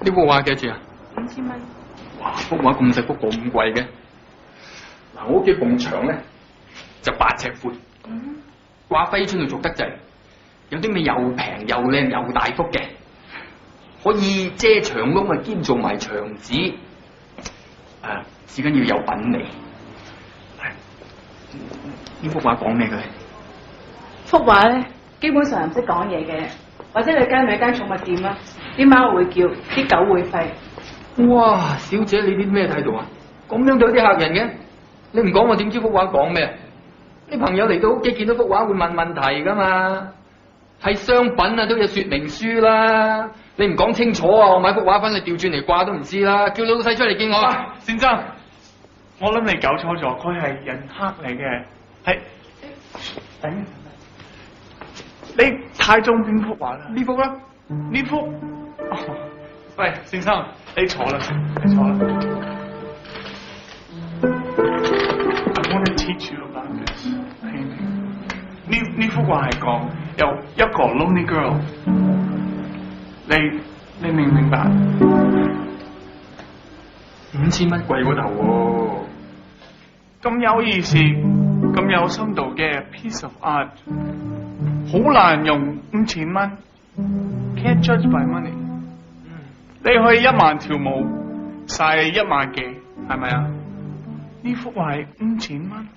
呢幅畫幾多錢啊？5000蚊。哇！幅畫咁細幅咁貴嘅？嗱，我屋企埲牆咧就8尺闊，掛揮春就俗得滯，有啲咩又平又靚又大幅嘅，可以遮牆窿啊，兼做埋牆紙。至緊要有品味。呢幅畫講咩嘅咧？幅畫咧，基本上唔識講嘢嘅，或者你街尾間寵物店啦，啲貓會叫，啲狗會吠。哇，小姐你啲咩態度啊？咁樣對啲客人嘅？你唔講我點知幅畫講咩？啲朋友嚟到屋企見到幅畫會問問題噶嘛？係商品啊都有說明書啦，你唔講清楚啊，我買幅畫翻嚟調轉嚟掛都唔知啦，叫老細出嚟見我啊！先生，我諗你搞錯咗，佢係人客嚟嘅，係。等。你睇中邊幅畫啦？呢幅啦，呢幅。哦，喂，先生，你坐啦，你坐啦。I want to teach you about this painting。呢幅畫係講有一個 lonely girl， 你明唔明白？5000蚊貴過頭喎。咁有意思、咁有深度嘅 piece of art， 好難用5000蚊。Can't judge by money。你可以1萬條舞，晒1萬幾，係咪啊？呢幅畫係5000蚊。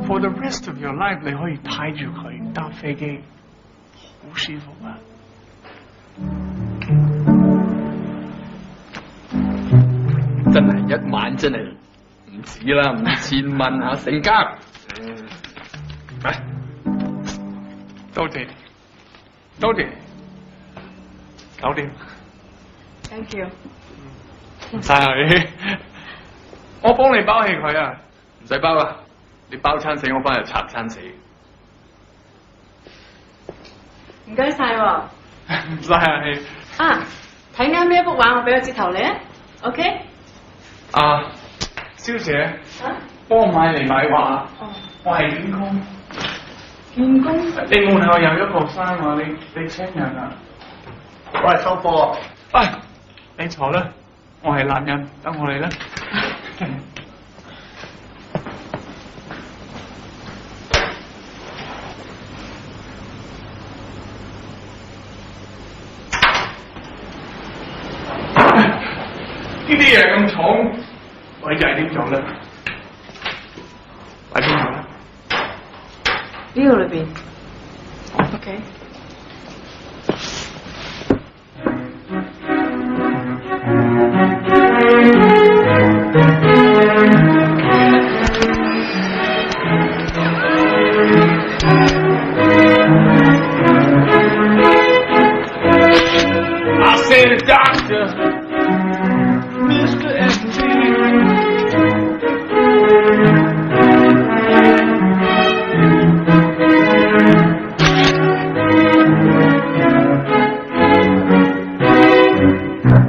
For the rest of your life， 你可以睇住佢搭飛機，好舒服啊！真係1晚真係唔止啦，5000蚊啊，成家。嚟，多謝，多謝，搞掂。Thank you。唔使你，我幫你包起佢啊！唔使包啦，你包餐死，我翻嚟拆餐死。唔該晒喎。唔使啊，你。啊，睇啱呢一幅畫，我俾個折頭你啊 ，OK？小姐，幫我買嚟買畫。哦。我係員工。員工？你門口有一個衫啊，你請人啊？我係收貨。喂，你坐啦，我係男人，等我嚟啦。呢啲嘢咁重，位就係點做咧？喺邊度咧？呢度裏邊。OK。I said the doctor, Mr. S.T.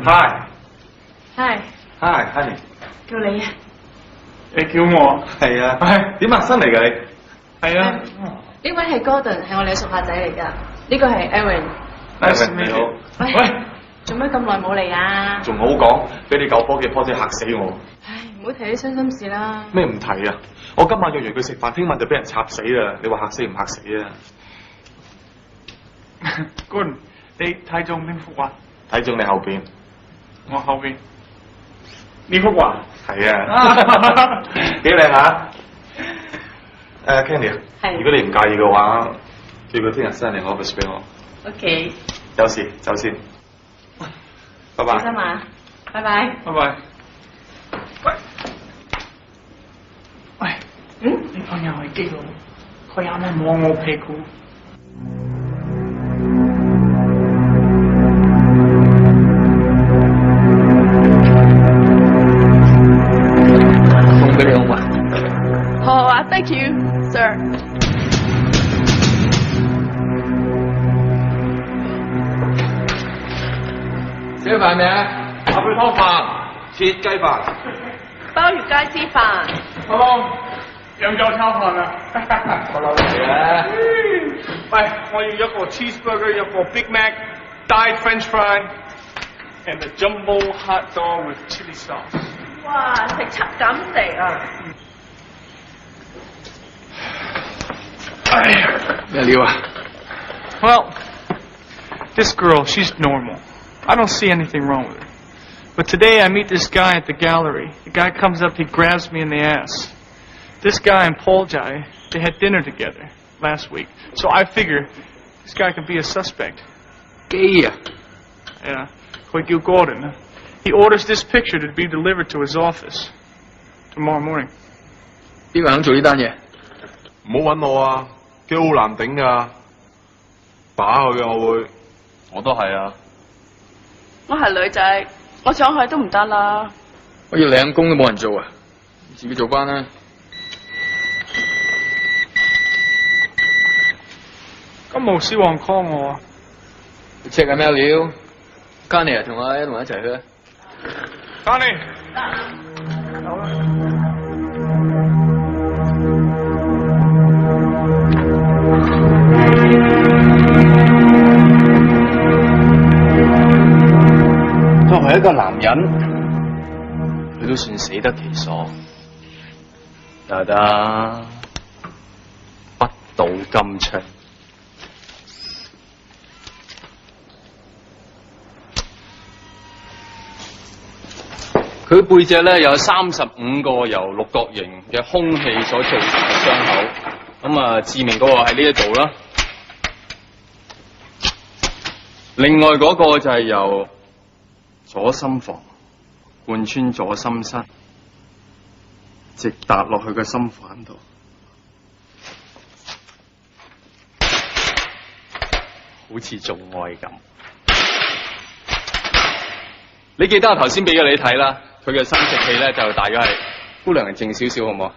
Hi。Hi。Hi, honey。叫你啊。你叫我？係啊。係點啊？新嚟㗎你？係啊。呢位係 Gordon， 係我哋嘅熟客仔嚟㗎。呢個係 Aaron。你好。喂，做咩咁耐冇嚟啊？仲好講，俾你舊科技波仔嚇死我。唉，唔好提啲傷心事啦。咩唔提啊？我今晚約完佢食飯，聽晚就俾人插死啦！你話嚇死唔嚇死啊？ Gordon， 你睇中邊幅畫？睇中你後邊。我後邊。呢幅畫？係啊。幾靚嚇？Candy，如果你唔介意嘅話，叫佢聽日 send 嚟 office 俾我。OK。有事走先。拜拜。小心啊！拜拜。拜拜。喂。喂。你朋友係基佬，佢啱啱摸我屁股。送俾你好嘛？好啊 ，Thank you, sir。食飯未啊？阿貝湯飯、切雞飯、鮑魚街絲飯。好，揚州炒飯啊！我攞嚟啊！喂，我要一個 cheeseburger， 一個 Big Mac， Diet French fry。and a jumbo hot dog with chili sauce. 哇！食七錦地啊！哎呀，咩料啊？ Well, this girl, she's normal. I don't see anything wrong with her. But today I meet this guy at the gallery. The guy comes up, he grabs me in the ass. This guy and Paul Jai, they had dinner together last week. So I figure this guy could be a suspect. 機啊！ Yeah,佢叫 Gordon. He orders this picture to be delivered to his office tomorrow morning. 邊個肯做呢單嘢？唔好揾我啊，機好難頂噶，打佢嘅我會。我都係啊。我係女仔，我想去都唔得啦。我要領工都冇人做啊，自己做翻啦。咁冇希望 call 我啊？你 check 緊咩料？加尼啊，同我一齊去啊！ Connie， 好啦。作為一個男人，佢都算死得其所，得不倒金槍。佢背脊咧有35個由六角形嘅空氣所造成嘅傷口，咁啊致命嗰個喺呢一度啦。另外嗰個就係由左心房貫穿左心室，直達落去個心瓣度，好似做愛咁。你記得我頭先俾咗你睇啦，佢嘅生殖器咧就大約係，姑娘係靜少少好唔好？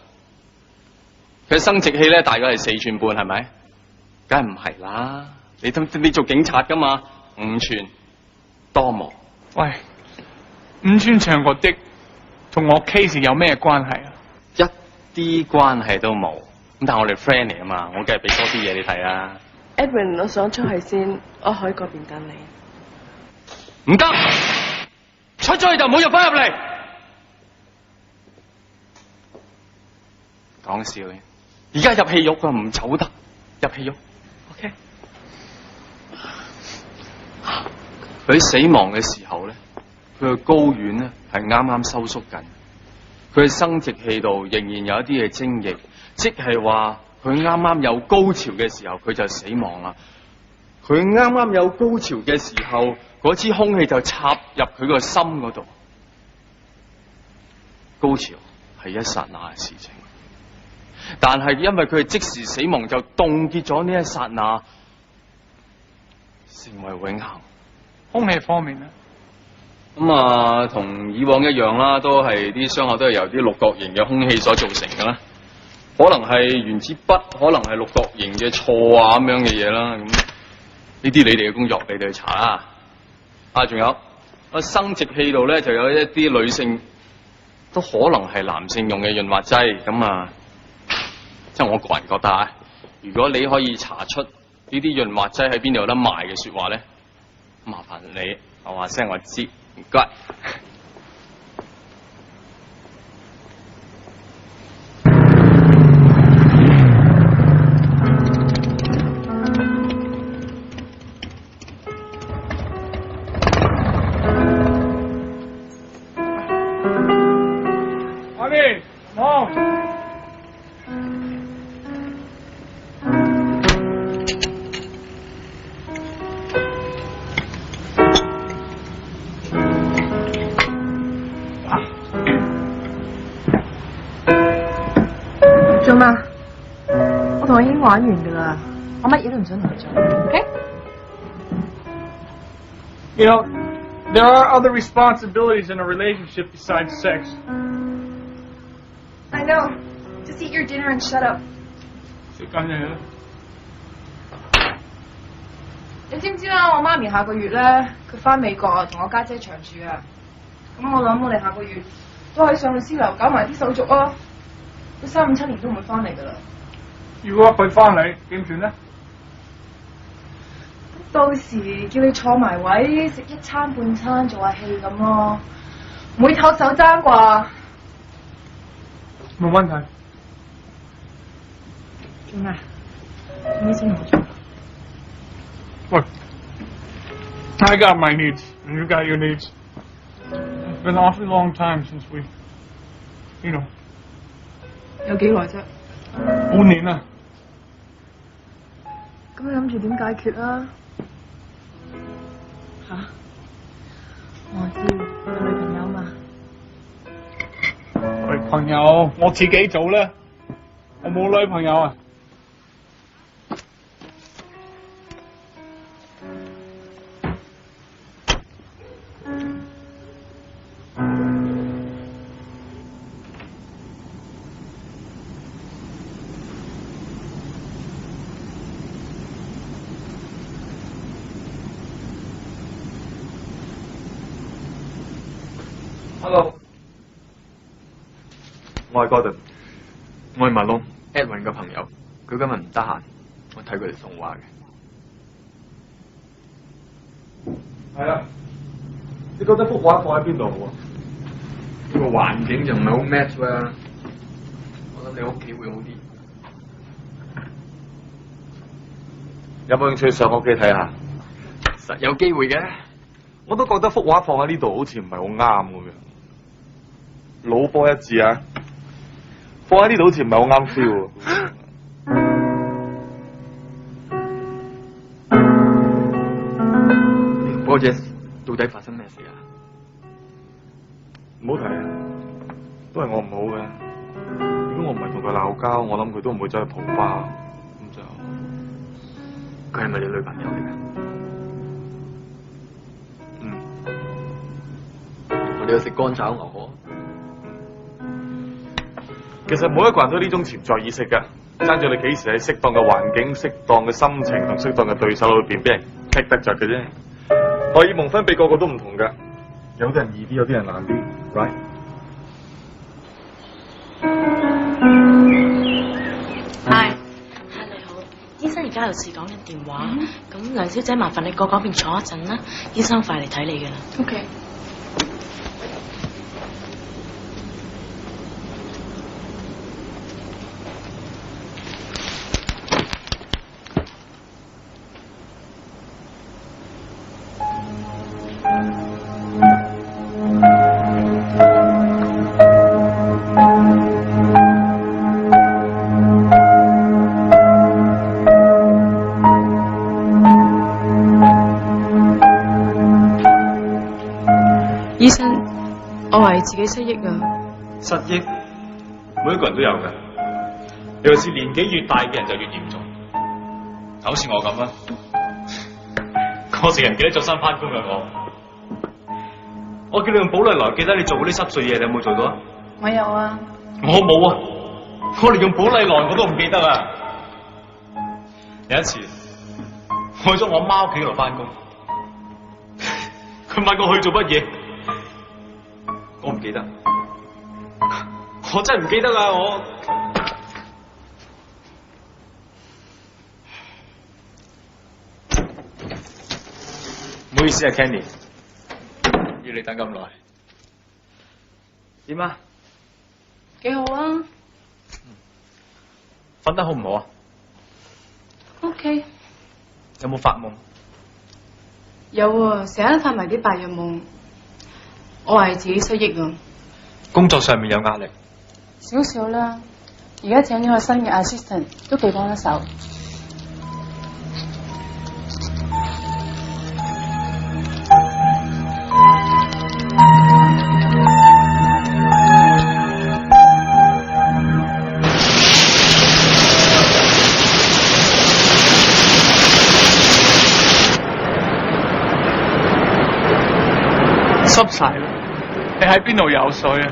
佢嘅生殖器咧大約係4寸半，係咪？梗係唔係啦，你做警察噶嘛，5寸多忙。喂，5寸長個的同我 case 有咩關係啊？一啲關係都冇。咁但係我哋 friend 嚟啊嘛，我梗係俾多啲嘢你睇啦。Edwin， 我想出去先，我喺嗰邊等你。唔得，出咗去就唔好入翻入嚟。講笑嘅，而家入戲肉啊，唔走得，入戲肉。OK。佢喺死亡嘅時候咧，佢嘅睾丸咧係啱啱收縮緊，佢嘅生殖器度仍然有一啲嘅精液，即係話佢啱啱有高潮嘅時候佢就死亡啦。佢啱啱有高潮嘅時候，嗰支空氣就插入佢個心嗰度。高潮係一剎那嘅事情，但係因為佢係即時死亡，就凍結咗呢一剎那，成為永恆。空氣方面咧，咁啊，同以往一樣啦，都係啲傷口都係由啲六角形嘅空氣所造成嘅啦。可能係原子筆，可能係六角形嘅錯啊咁樣嘅嘢啦。咁呢啲你哋嘅工作，你哋去查啦。啊，仲有個生殖器度咧，就有一啲女性都可能係男性用嘅潤滑劑。咁啊，即係我個人覺得啊，如果你可以查出呢啲潤滑劑喺邊度有得賣嘅說話咧，麻煩你話聲我知，唔該。阿妹，好。做嘛？我同佢已經玩完噶啦，我乜嘢都唔想同佢做。OK？ You know, there are other responsibilities in a relationship besides sex. I know. Just eat your dinner and shut up. 食緊嘢啦。你知唔知啦？我媽咪下個月咧，佢翻美國啊，同我家姐長住啊。咁我諗我哋下個月都可以上律師樓搞埋啲手續啊。佢3、5、7年都唔會翻嚟噶啦。如果佢翻嚟點算咧？到時叫你坐埋位食一餐半餐做下戲咁咯，唔會托手踭啩？冇問題。做咩？做咩先唔做？喂，I got my needs, and you got your needs. It's been an awfully long time since we, you know. 有幾耐啫？半年啦。咁你諗住點解決啊？吓？我知有女朋友嘛？女朋友，我自己做啦，我冇女朋友啊。Hello，我係 Gordon，我係Malone Edwin 嘅朋友，佢今日唔得閒，我睇佢哋送畫嘅。係啊，你覺得幅畫放喺邊度好啊？呢個環境就唔係好 match 啦，我諗你屋企會好啲。有冇興趣上我屋企睇下？實有機會嘅。我都覺得幅畫放喺呢度好似唔係好啱咁樣。老波一致啊！放喺呢度好似唔係好啱 feel 喎。波姐，到底發生咩事啊？唔好提啊，都係我唔好嘅。如果我唔係同佢鬧交，我諗佢都唔會走去蒲吧。咁就佢係咪你女朋友嚟㗎？我哋去食乾炒牛河。其實每一個人都有呢種潛在意識㗎，爭住你幾時喺適當嘅環境、適當嘅心情同適當嘅對手裏邊俾人踢得着嘅啫。荷爾蒙分泌個個都唔同㗎，有啲人易啲，有啲人難啲 ，right？係你好，醫生而家有事講緊電話，咁梁小姐麻煩你過嗰邊坐一陣啦，醫生快嚟睇你㗎啦。OK。醫生，我懷疑自己失憶啊！失憶，每一個人都有㗎，尤其是年紀越大嘅人就越嚴重。好似我咁啦，我成日唔記得咗衫返工嘅我叫你用寶麗來記得你做嗰啲濕碎嘢，你有冇做到啊？我有啊。我冇啊，我連用寶麗來我都唔記得啊！有一次，我去咗我媽屋企度返工，佢問我去做乜嘢？我唔記得，我真係唔記得啊！我唔好意思啊 ，Kenny， 要你等咁耐。點啊？幾好啊瞓得好唔好啊 ？OK。有冇發夢？有啊，成日發埋啲白日夢。我懷疑自己失憶啊。工作上面有壓力？少少啦，而家請咗個新嘅 assistant， 都幾幫得手。濕晒啦！你喺邊度游水啊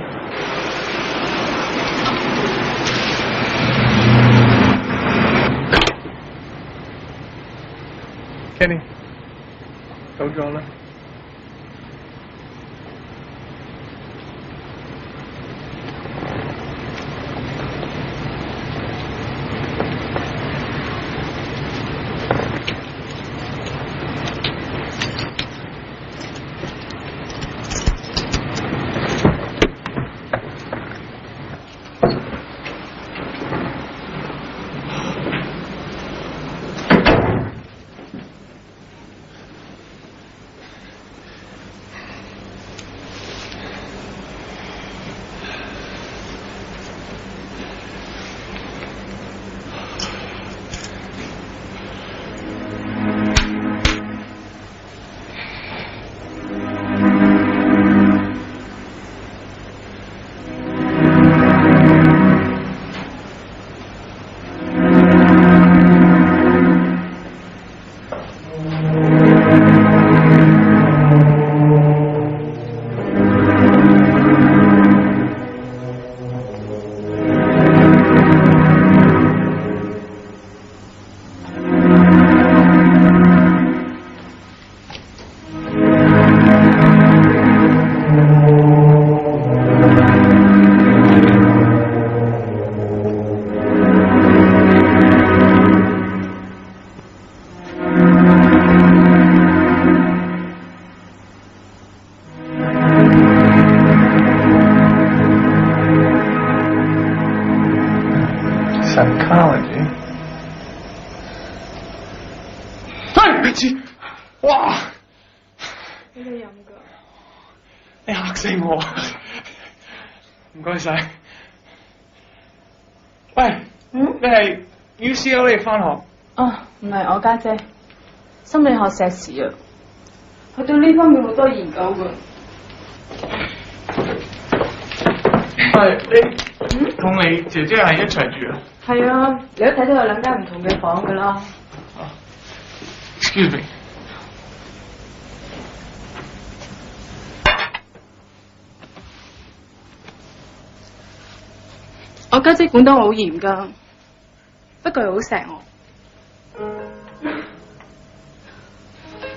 ？Kenny， 走咗啦。challenging。哇！俾你飲㗎。你嚇死我！唔該晒。喂，你係 UCLA 返學？哦，唔係我家姐，心理學碩士啊，佢對呢方面好多研究㗎。係你同你姐姐係一齊住啊？係啊，你都睇到有兩間唔同嘅房㗎啦。Excuse me。我家姐管得我好嚴㗎，不過佢好錫我，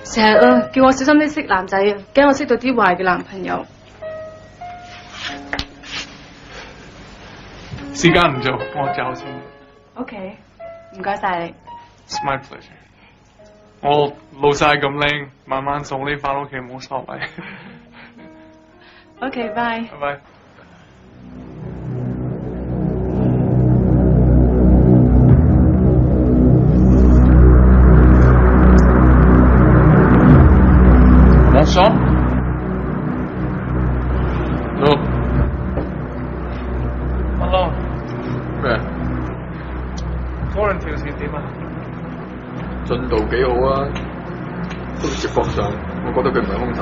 成日啊叫我小心啲識男仔啊，驚我識到啲壞嘅男朋友。時間唔早，我走先。OK， 唔該晒你。It's my pleasure。我老細咁靚，慢慢送你返屋企冇所謂。OK，拜。拜拜。Bonsoir. No. Hello. 咩？多人條線點啊？進度幾好啊！從直覺上，我覺得佢唔係兇手。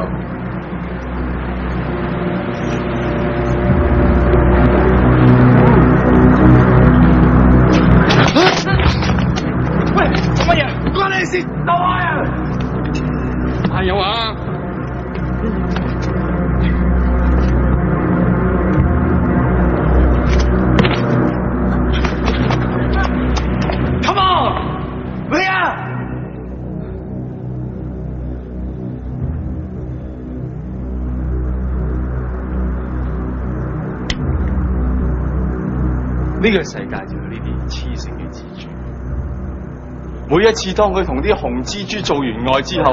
喂，做乜嘢？唔關你事，走開啊！係有啊！呢個世界就有呢啲雌性嘅蜘蛛，每一次當佢同啲雄蜘蛛做完愛之後，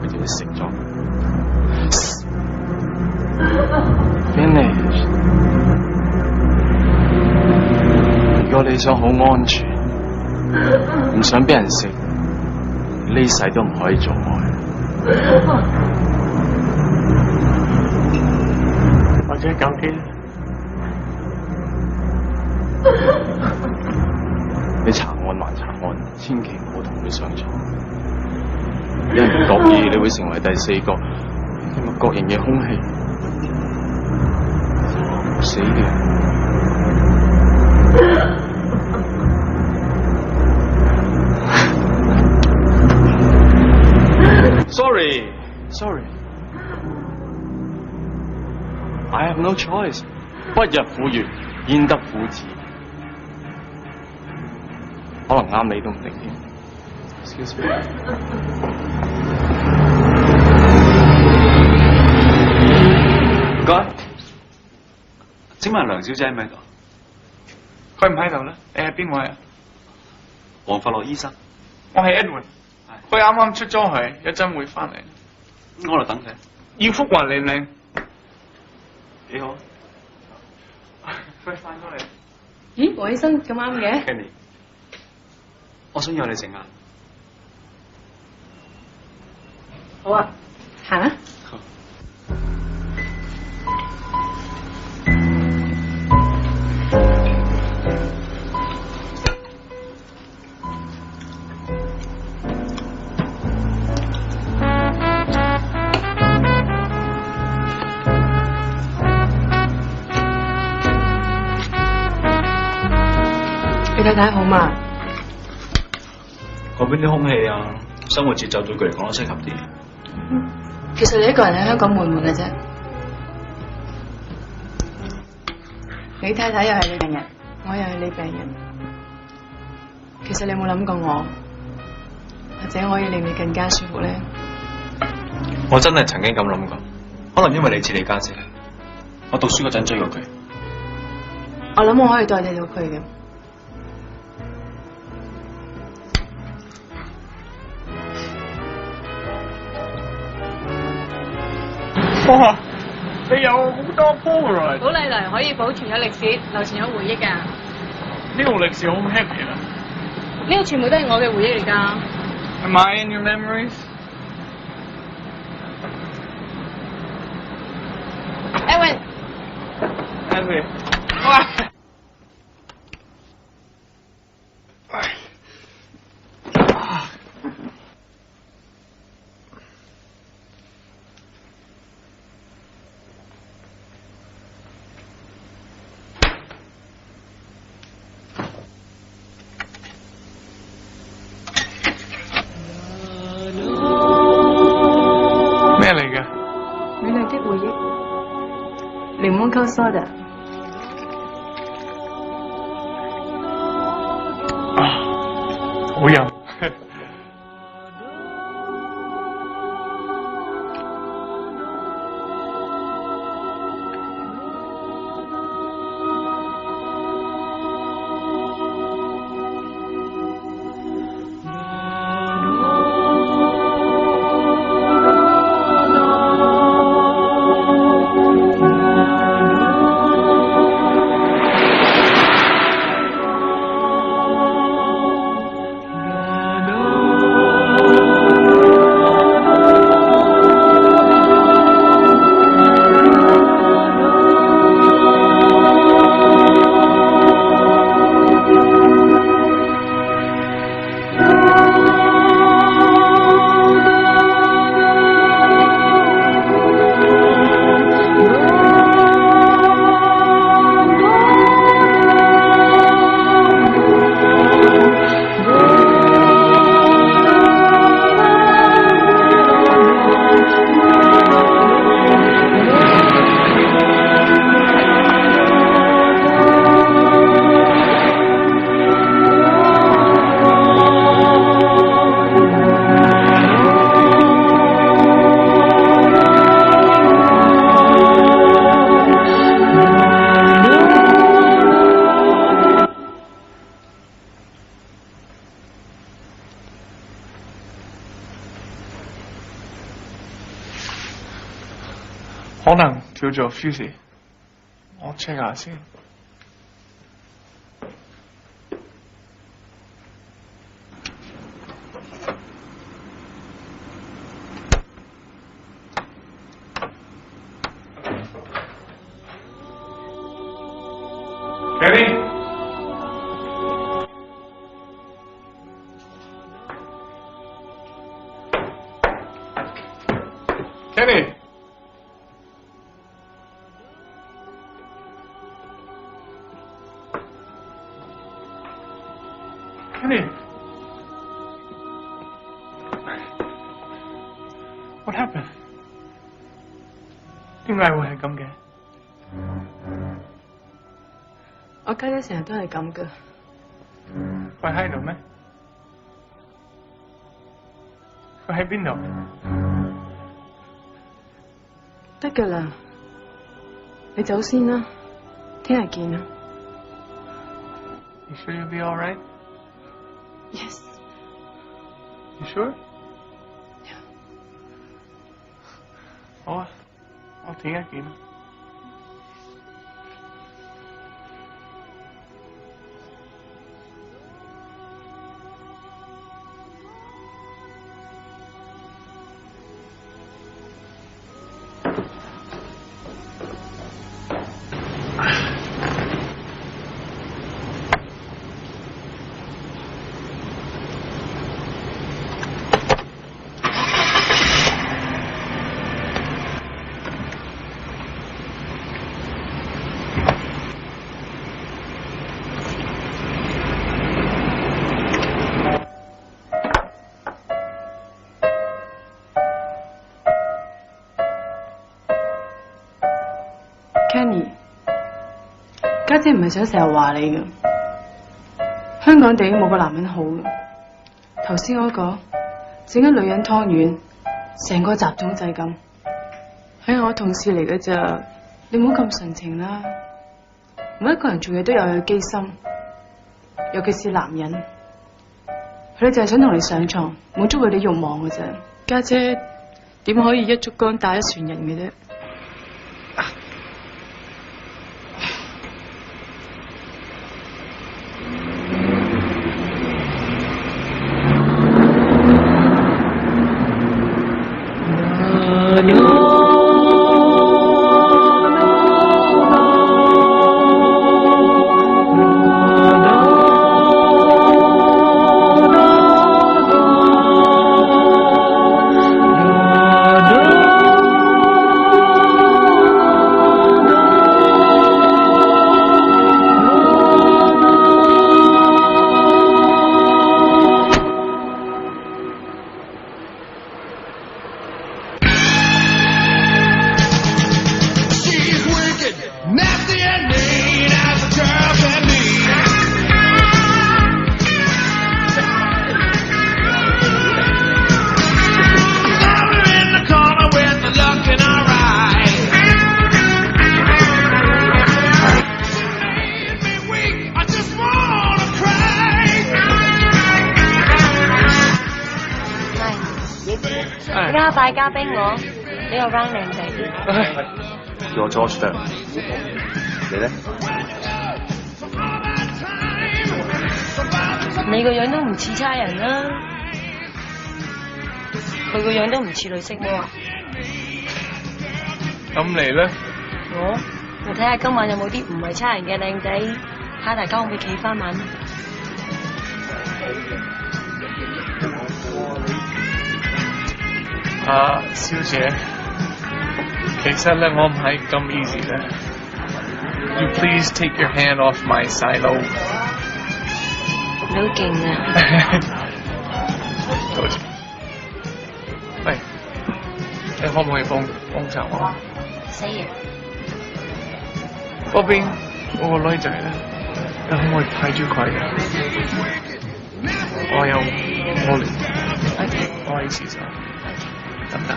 佢就會食咗。Finish。如果你想好安全，唔想俾人食，呢世都唔可以做愛。或者搞基。你查案還查案，千祈唔好同佢上床。一唔覺意，你會成為第四個一個國營嘅空氣，死嘅。Sorry. I have no choice. 不入虎穴，焉得虎子？可能啱你都唔定添。Excuse me。唔該。請問梁小姐喺咪度？佢唔喺度啦。你係邊位啊？黃發樂醫生。我係 Edward。佢啱啱出咗去，一陣會翻嚟。我嚟等佢。要福華靚唔靚？幾好。佢翻咗嚟。咦，黃醫生咁啱嘅 Kenny， 我想約你食晏。好啊，行啊。你太太好嘛？嗰邊啲空氣啊，生活節奏對佢嚟講都適合啲。其實你一個人喺香港悶悶嘅啫。你太太又係你病人，我又係你病人。其實你有冇諗過我，或者我可以令你更加舒服咧？我真係曾經咁諗過，可能因為你似你家姐，我讀書嗰陣追過佢。我諗我可以代替到佢嘅。哇！你有好多 Polaroid。寶麗來可以保存咗歷史，留存咗回憶㗎。呢個歷史好 happy 啊呢個全部都係我嘅回憶嚟㗎。 ！Am I in your memories？ Evan， Evan， 咩嚟嘅？美麗的回憶，檸檬溝蘇打。好飲。可能叫做 Fusy， 我 check 下先。Kenny， Kenny。What happened？ 點解會係咁嘅？我家姐成日都係咁㗎。佢喺度咩？佢喺邊度？得㗎啦，你走先啦，聽日見啦。You sure you'll be all right? Yes. You sure? 好啊，我聽日見。Kenny， 家姐唔係想成日話你㗎，香港地冇個男人好嘅。頭先嗰個整緊女人湯圓，成個雜種仔咁，係我同事嚟嘅咋，你唔好咁純情啦。每一個人做嘢都有佢機心，尤其是男人，佢哋就係想同你上床，滿足佢哋慾望嘅啫。家姐點可以一竹竿打一船人嘅啫？加快加冰我，呢個 round 靚仔啲。叫我 George 得，你咧？你個樣都唔似差人啦，佢個樣都唔似女色魔。咁你咧？我睇下今晚有冇啲唔係差人嘅靚仔，睇下大家可唔可以企翻晚。小姐，其實咧我唔係咁 easy 咧。You please take your hand off my silo。你好勁啊！多謝。喂，你可唔可以幫襯我？死嘢！嗰邊嗰個女仔咧，你可唔可以睇住佢？我嚟，我喺廁所，得唔得？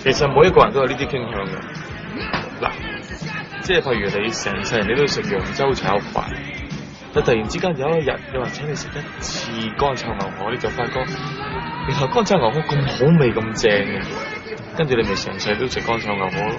其實每一個人都有呢啲傾向嘅。嗱，即係譬如你成世人你都食揚州炒飯，但突然之間有一日你話請你食一次乾炒牛河，你就發覺原來乾炒牛河咁好味咁正嘅，跟住你咪成世都食乾炒牛河咯。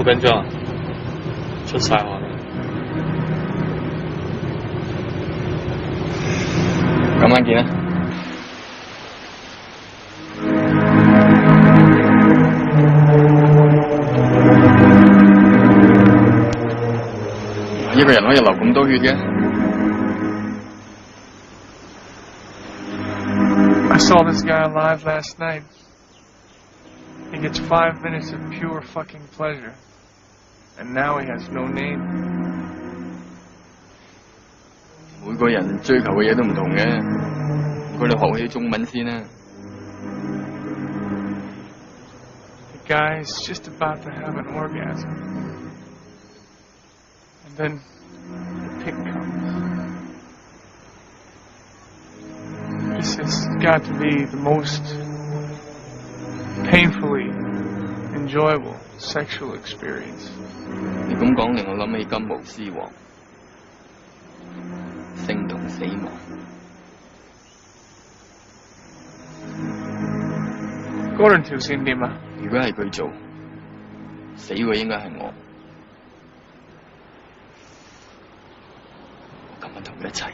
緊張，出晒汗。今晚見啦。一個人可以流咁多血嘅？I saw this guy alive last night. He gets 5 minutes of pure fucking pleasure. And now he has no name. 每個人追求嘅嘢都唔同嘅，佢哋學起中文先啦。The guy is just about to have an orgasm. And then the pick comes. This has got to be the most painfully enjoyable sexual experience. 你咁講令我諗起金毛獅王，性同死亡。嗰兩條線點啊？如果係佢做，死嘅應該係我。我今晚同佢一齊。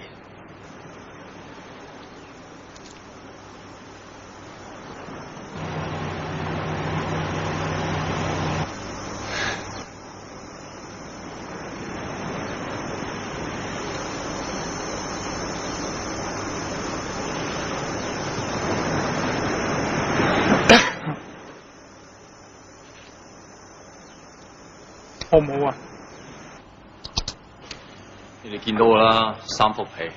好唔好啊？你哋見到㗎啦，三幅皮，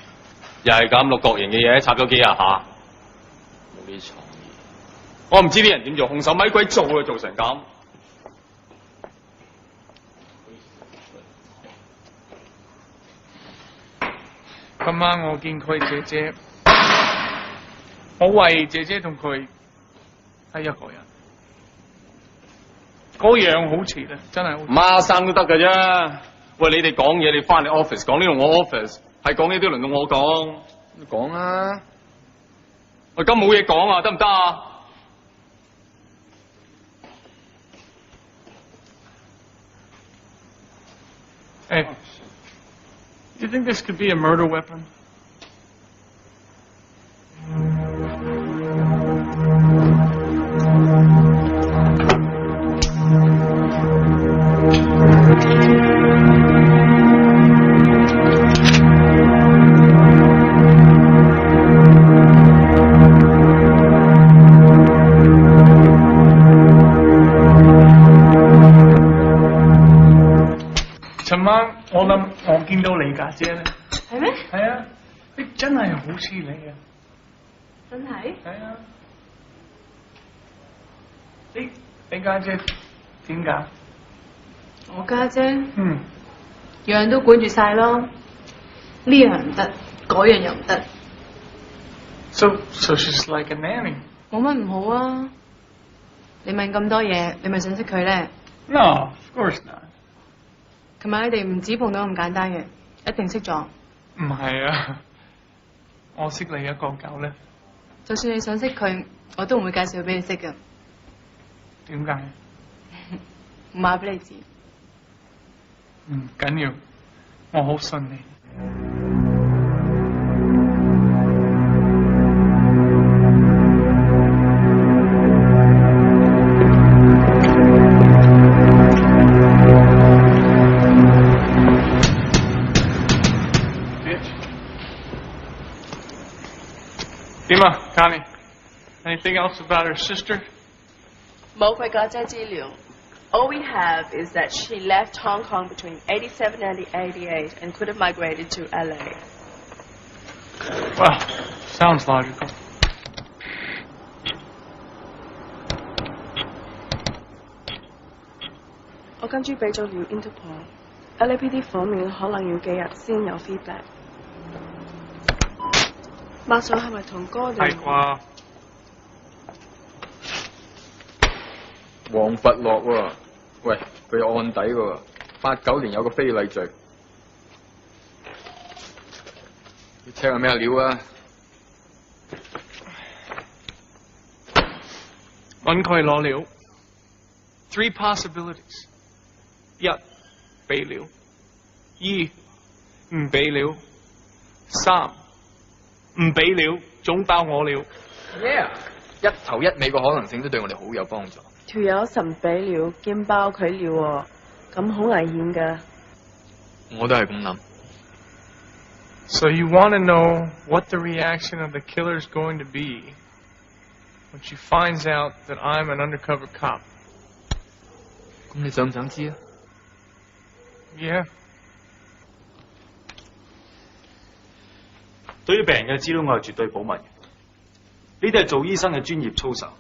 又係咁六角形嘅嘢，插咗幾廿下，冇啲創意。我唔知啲人點做，紅手咪鬼做啊，做成咁。今晚我見佢姐姐，我為姐姐同佢係一個人，嗰樣好似咧，真係好似。孖生都得㗎啫。喂，你哋講嘢，你翻嚟 office 講呢度我 office， 係講呢啲輪到我講。你講啊！我而家冇嘢講啊，得唔得啊？Hey, do you think this could be a murder weapon?我見到你家姐咧，係咩？係啊，你真係好似你啊！真係？係啊，你家姐點解？我家姐，嗯，樣都管住晒咯，呢樣唔得，嗰樣又唔得。So she's like a nanny。冇乜唔好啊！你問咁多嘢，你咪想識佢咧 ？No, of course not。琴日你哋唔止碰到咁簡單嘅，一定識咗。唔係啊，我識你一個狗咧。就算你想識佢，我都唔會介紹俾你識㗎。點解？唔話俾你知。唔緊要，我好信你。點啊 ，Connie？ Anything else about her sister? 冇佢家姐資料。All we have is that she left Hong Kong between 87 and 88 and could have migrated to LA. Well, sounds logical. 我跟住俾咗料 Interpol。LAPD 方面可能要幾日先有 feedback。馬上係咪同哥聯？係啩？黃佛樂喎，喂，佢有案底喎，89年有個非禮罪。你 check 下咩料啊？揾佢攞料。Three possibilities： 一，俾料；二，唔俾料；三，唔俾料，總包我料。Yeah， 一頭一尾個可能性都對我哋好有幫助。條友神俾料兼包佢料喎，咁好危險㗎。我都係咁諗。So you want to know what the reaction of the killer is going to be when she finds out that I'm an undercover cop? 咁你想唔想知啊 Yeah。對於病人嘅資料，我係絕對保密嘅。呢啲係做醫生嘅專業操守。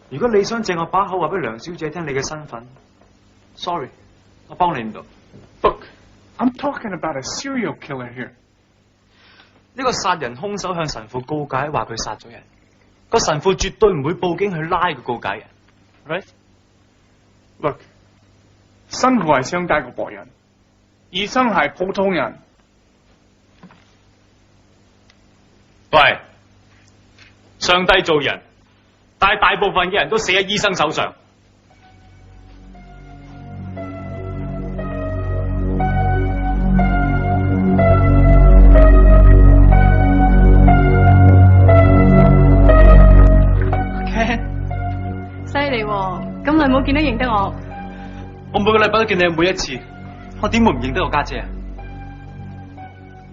如果你想借我把口話俾梁小姐聽你嘅身份 ，sorry， 我幫你唔到。Look, I'm talking about a serial killer here。呢個殺人兇手向神父告解，話佢殺咗人。個神父絕對唔會報警去拉個告解人 ，right？ Look， 辛苦係商家個博人，醫生係普通人。喂，上帝做人，但係大部分嘅人都死喺醫生手上。犀利喎！咁耐冇見都認得我。我每個禮拜都見你每一次，我點會唔認得我家姐啊？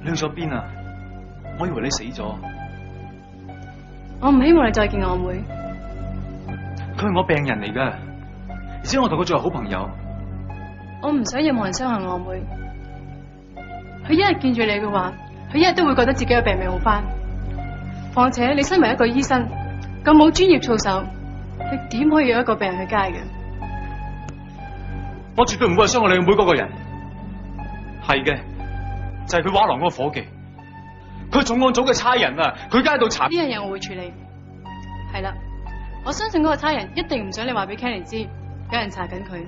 你去咗邊啊？我以為你死咗。我唔希望你再見我妹。佢係我病人嚟噶，而且我同佢仲係好朋友。我唔想任何人傷害我妹。佢一日見住你嘅話，佢一日都會覺得自己嘅病未好翻。況且你身為一個醫生，咁冇專業操守，你點可以約一個病人去街嘅？我絕對唔會係傷害你妹嗰個人。係嘅，就係佢畫廊嗰個伙計，佢重案組嘅差人啊，佢街度查呢樣嘢我會處理。係啦，我相信嗰個差人一定唔想你話俾 Kenny 知，有人查緊佢。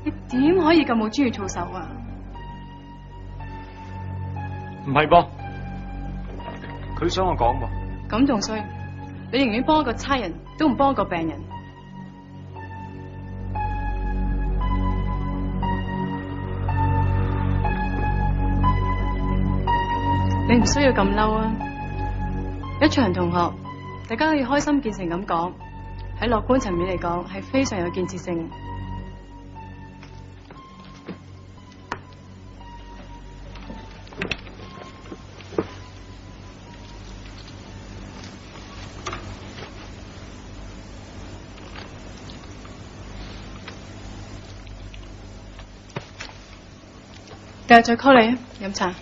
你點可以咁冇專業操守啊？唔係噃，佢想我講噃。咁仲衰，你寧願幫一個差人，都唔幫一個病人。你唔需要咁嬲啊！一場同學，大家可以開心見誠咁講，喺樂觀層面嚟講係非常有建設性。第日再 call 你啊，飲茶。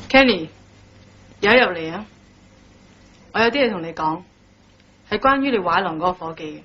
Kenny， 有一入嚟啊！我有啲嘢同你講，係關於你畫廊嗰個伙計嘅。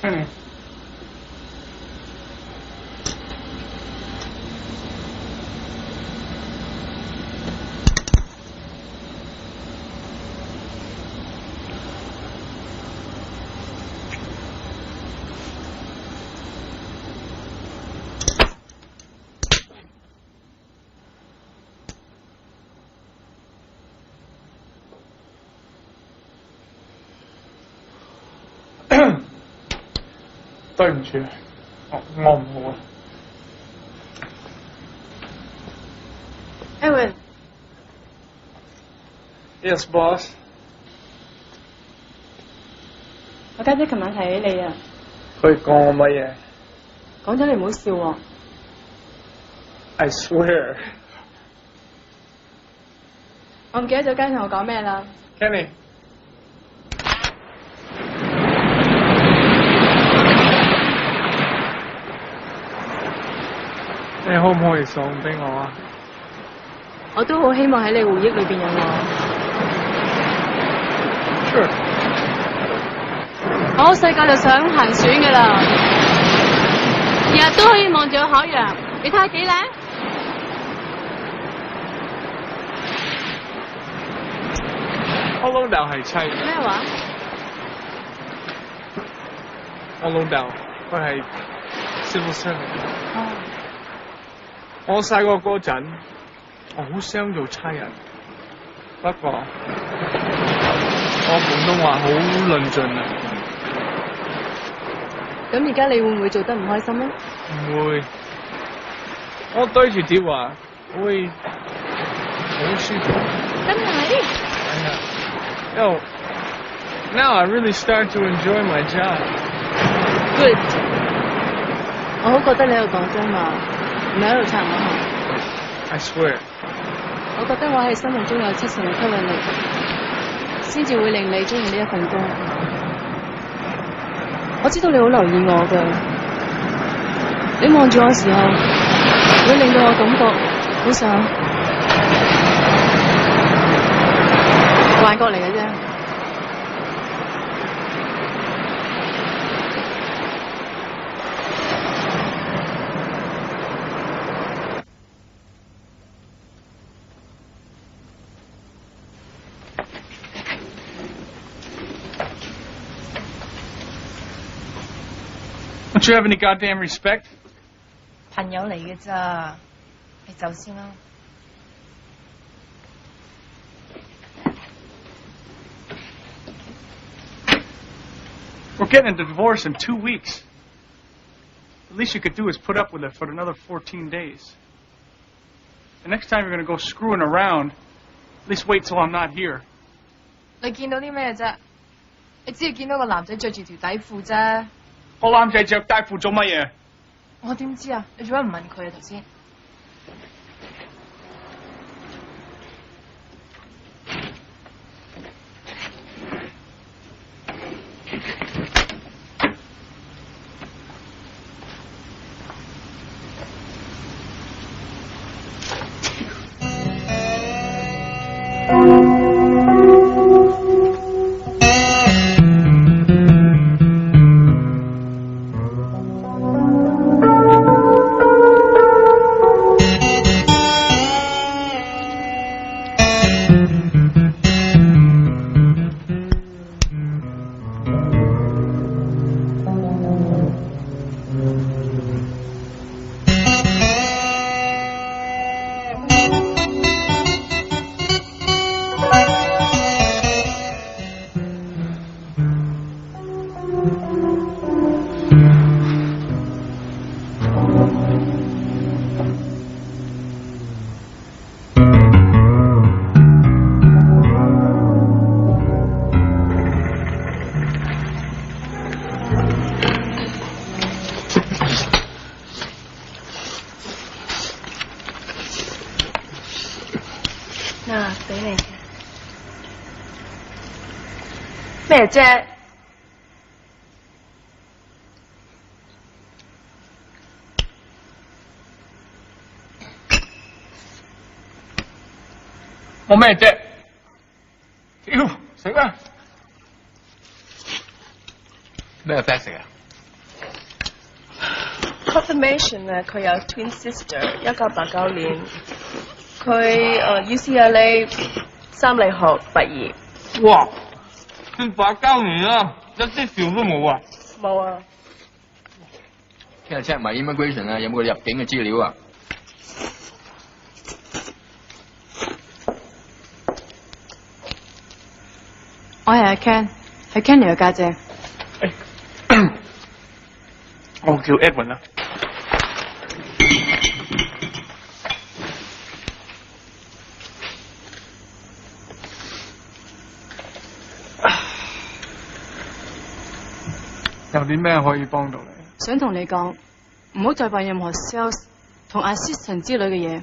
嗯。對唔住，我唔好啊。Aaron， Yes, boss。我家姐琴晚提起你啊，佢講我乜嘢講咗你唔好笑喎。 ？I swear。我唔記得咗剛才同我講咩啦。 Kenny。你可唔可以送俾我啊？我都好希望喺你回憶裏邊有我。Sure。我好細個就想行船噶啦，日日都可以望住個海洋，你睇下幾靚。我老豆係砌。咩話？我老豆佢係 civil servant。哦。我細個嗰陣，我好想做差人，不過我廣東話好論盡啊。咁而家你會唔會做得唔開心咧？唔會，我對住碟話會好舒服。真係？係啊。Yo, now I really start to enjoy my job. Good。我好覺得你喺度講真話，唔係喺度插我口。I swear。我覺得我喺心目中有7成嘅吸引力，先至會令你中意呢一份工。我知道你好留意我㗎，你望住我嘅時候，會令到我感覺好想幻覺嚟嘅啫。Don't you have any goddamn respect? 朋友嚟嘅咋，你走先啦。We're getting a divorce in 2 weeks. The least you could do is put up with it for another 14 days. The next time you're going to go screwing around, at least wait till I'm not here. 你見到啲咩啫？你只係見到個男仔着住條底褲啫。個男仔着底褲做乜嘢？我點知啊？你做乜唔問佢啊？頭先。嗱，俾你嘅咩啫？我咩啫？屌，食啦！咩 effect 食啊？ confirmation 咧，佢有 twin sister，1989年，佢UCLA 三理學畢業。哇！算89年啦，一啲兆都冇啊！冇啊！聽日 check 埋 immigration 啊，有冇佢入境嘅資料啊？我係阿 Ken， 係 Kenny 嘅家姐。我叫 Edwin 啦。有啲咩可以幫到你？想同你講，唔好再扮任何 sales 同 assistant 之類嘅嘢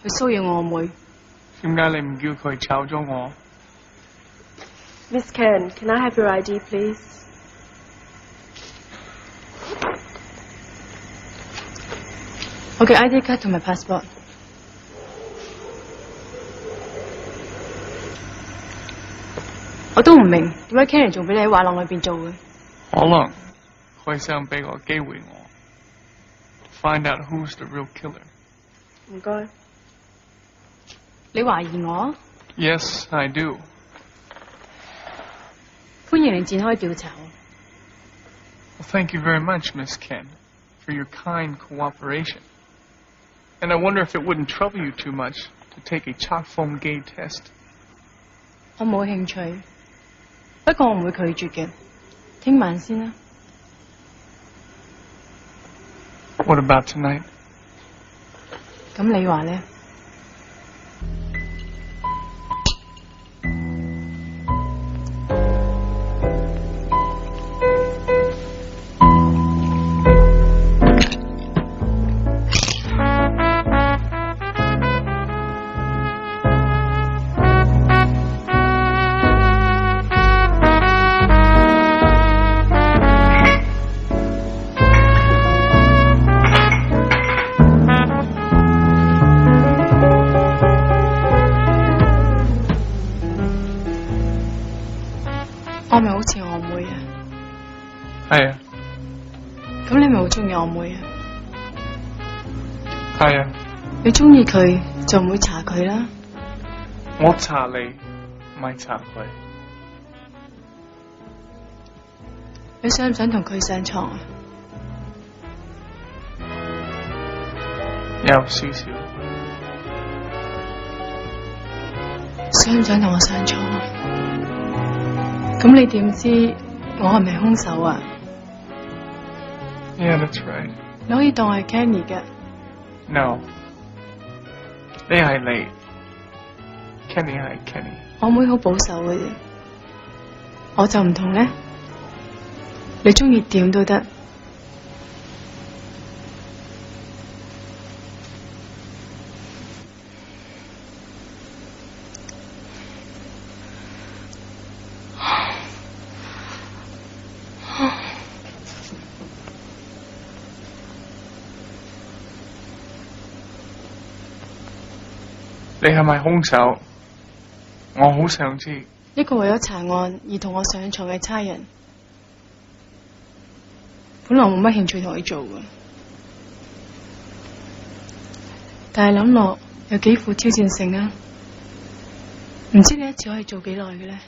去騷擾我妹。點解你唔叫佢炒咗我 Miss Ken, can I have your ID, please? 我嘅 ID 卡同埋 passport。我都唔明點解 Kenny 仲俾你喺畫廊裏邊做嘅。可能佢想俾個機會我 find out who's the real killer。唔該。你懷疑我 Yes, I do。歡迎你展開調查。Well, thank you very much, Miss Ken, for your kind cooperation. And I wonder if it wouldn't trouble you too much to take a chalk foam gauge test. 我冇興趣，不過我唔會拒絕嘅。聽晚先啦。What about tonight? 咁你話呢？我咪好似我妹啊？係啊，咁你咪好中意我妹啊？係啊，你中意佢就唔會查佢啦。我查你，唔係查佢。你想唔想同佢上床啊？有少少。想唔想同我上床啊？咁你點知我係咪兇手啊 Yeah, that's right. 你可以當我係 Kenny 嘅。No， 你係你 ，Kenny 係 Kenny。我妹好保守嘅啫，我就唔同咧。你中意點都得。你係咪兇手？我好想知。一個為咗查案而同我上床嘅差人，本來冇乜興趣同佢做嘅，但係諗落有幾副挑戰性啊！唔知你一次可以做幾耐嘅咧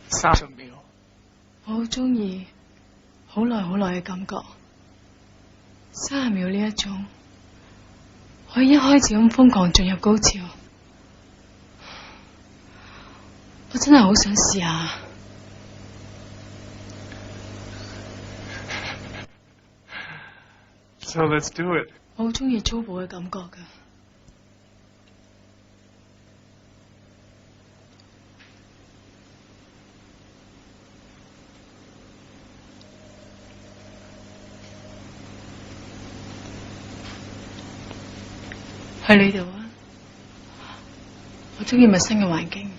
？30秒。我好中意好耐好耐嘅感覺，30秒呢一種。可以一開始咁瘋狂進入高潮，我真係好想試下。So let's do it。我好中意粗暴嘅感覺㗎。喺呢度啊！我中意陌生嘅環境。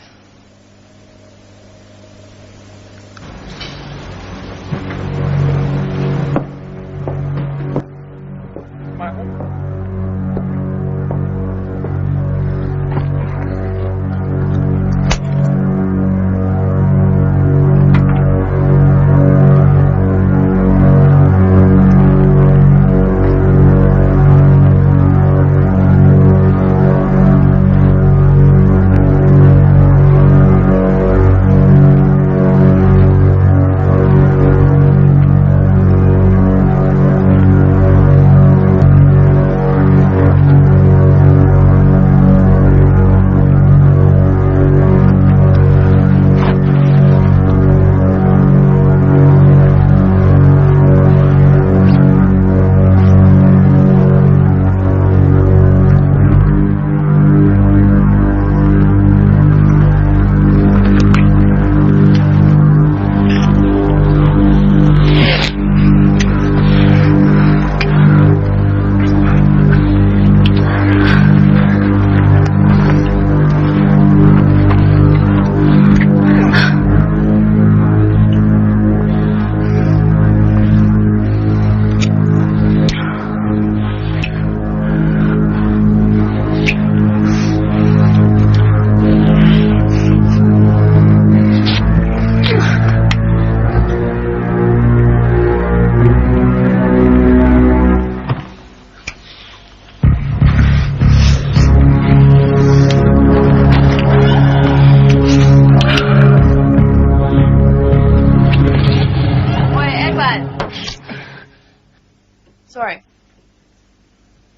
sorry。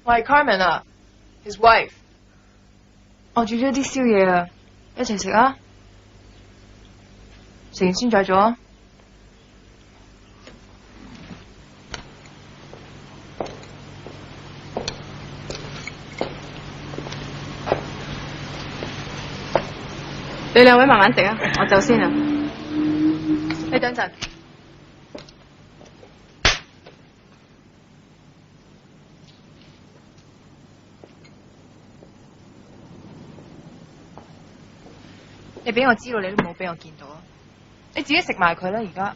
我係 Carmen 啊 ，his wife。我煮咗啲宵夜啊，一齊食啊！食完先再做啊！你兩位慢慢食啊，我走先啊。你等陣。你俾我知道，你都冇俾我見到啊！你自己食埋佢啦，而家。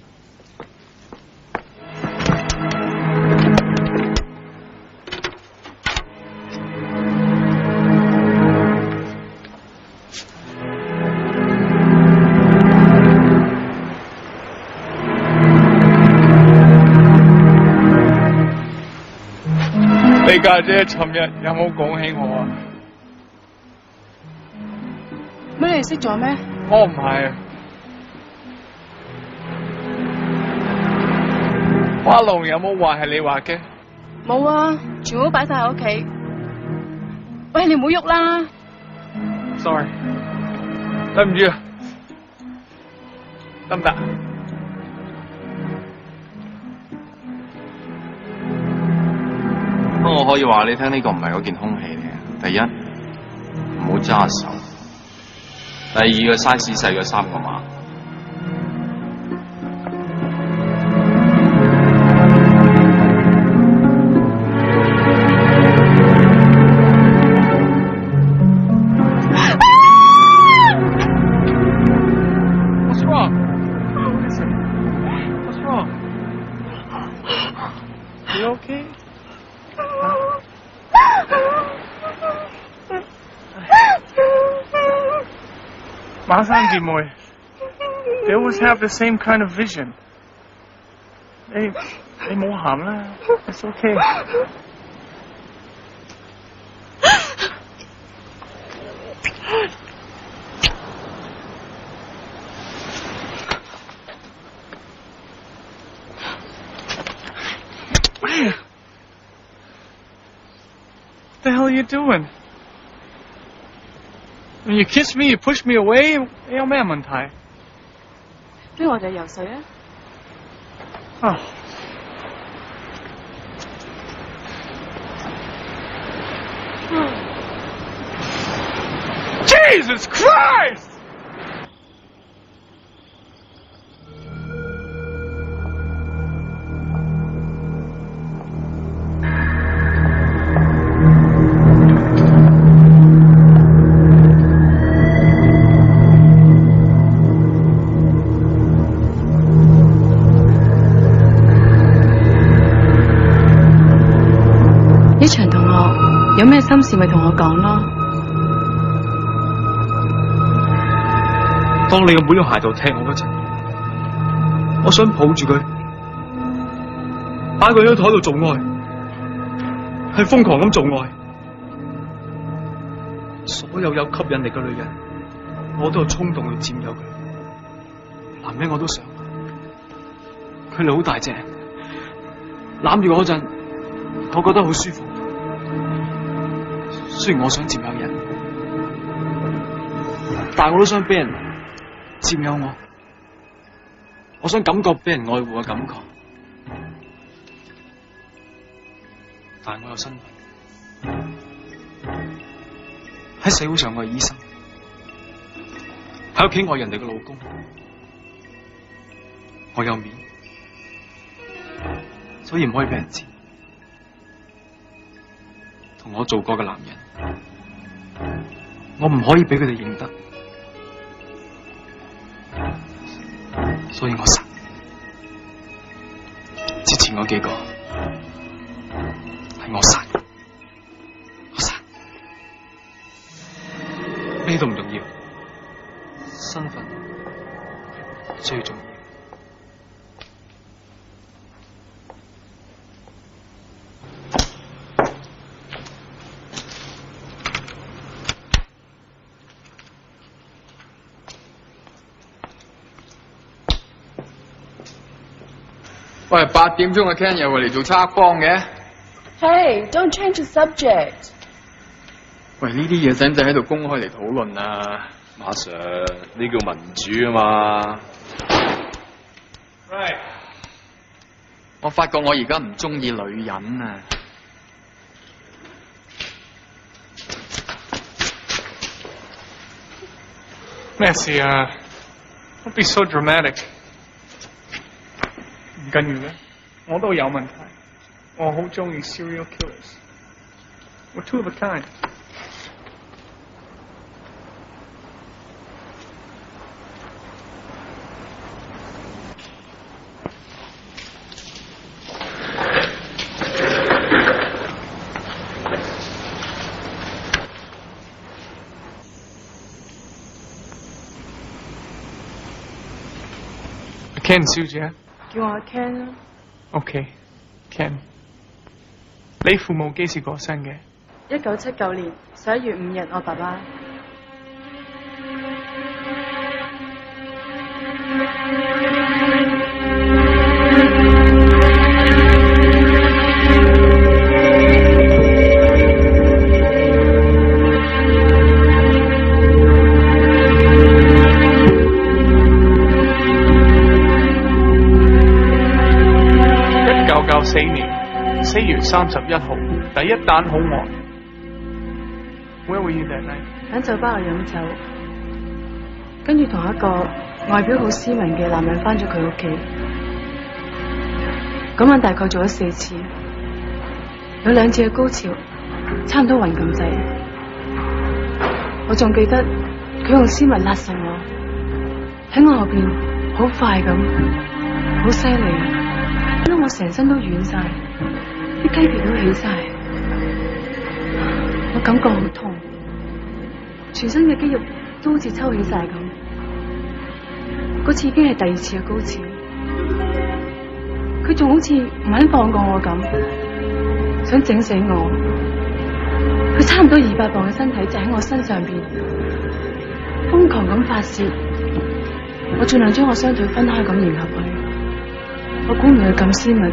你家姐尋日有冇講起我啊？乜你哋識咗咩？我唔係啊。畫廊有冇話係你畫嘅？冇啊，全部都擺晒喺屋企。喂，你唔好喐啦。Sorry， 對唔住啊，得唔得？不過我可以話你聽，呢個唔係嗰件空氣嚟嘅。第一，唔好揸手；第二，個 size 細過3個碼。What's wrong? What's wrong? You okay? 馬生姊妹 ，they always have the same kind of vision。你冇喊啦 ，it's okay。What the hell are you doing? When you kiss me, you push me away. 有咩問題？不如我哋游水啊！啊！ Jesus Christ!呢場同學有咩心事咪同我講咯。當你個妹用鞋度踢我嗰陣，我想抱住佢，擺佢喺台度做愛，係瘋狂咁做愛。所有有吸引力嘅女人，我都有衝動去佔有佢。男人我都想，佢哋好大隻，攬住我嗰陣，我覺得好舒服。雖然我想佔有人，但我都想俾人佔有我。我想感覺俾人愛護嘅感覺，但我有身份，喺社會上我係醫生，喺屋企我係人哋嘅老公，我有面，所以唔可以俾人知。同我做過嘅男人，我唔可以俾佢哋認得，所以我殺。之前嗰幾個係我殺，我殺，咩都唔重要，身份最重要。喂，8點鐘嘅 Ken 又嚟做測光嘅， Hey, don't change the subject. 喂，呢啲嘢使唔使喺度公開嚟討論啊？馬 Sir，呢叫民主啊嘛。Right。我發覺我而家唔中意女人啊！咩事啊 ？Don't be so dramatic。唔緊要嘅，我都有問題。我好中意 serial killers。We're two of a kind。Ken 小姐，叫我 Ken 啦。OK，Ken，你父母幾時過身嘅1979年11月5日，我爸爸。1994年4月31號，第一單兇案。Where were you that night？ 喺酒吧度飲酒，跟住同一個外表好斯文嘅男人返咗佢屋企。嗰晚大概做咗4次，有2次嘅高潮，差唔多暈咁滯。我仲記得佢用絲襪勒實我，喺我後邊好快咁，好犀利。搞到我成身都軟晒，啲雞皮都起晒，我感覺好痛，全身嘅肌肉都好似抽起晒咁。嗰次已經係第2次嘅高潮，佢仲好似唔肯放過我咁，想整死我。佢差唔多200磅嘅身體就喺我身上邊，瘋狂咁發泄。我盡量將我雙腿分開咁迎合佢。我估唔到佢咁斯文，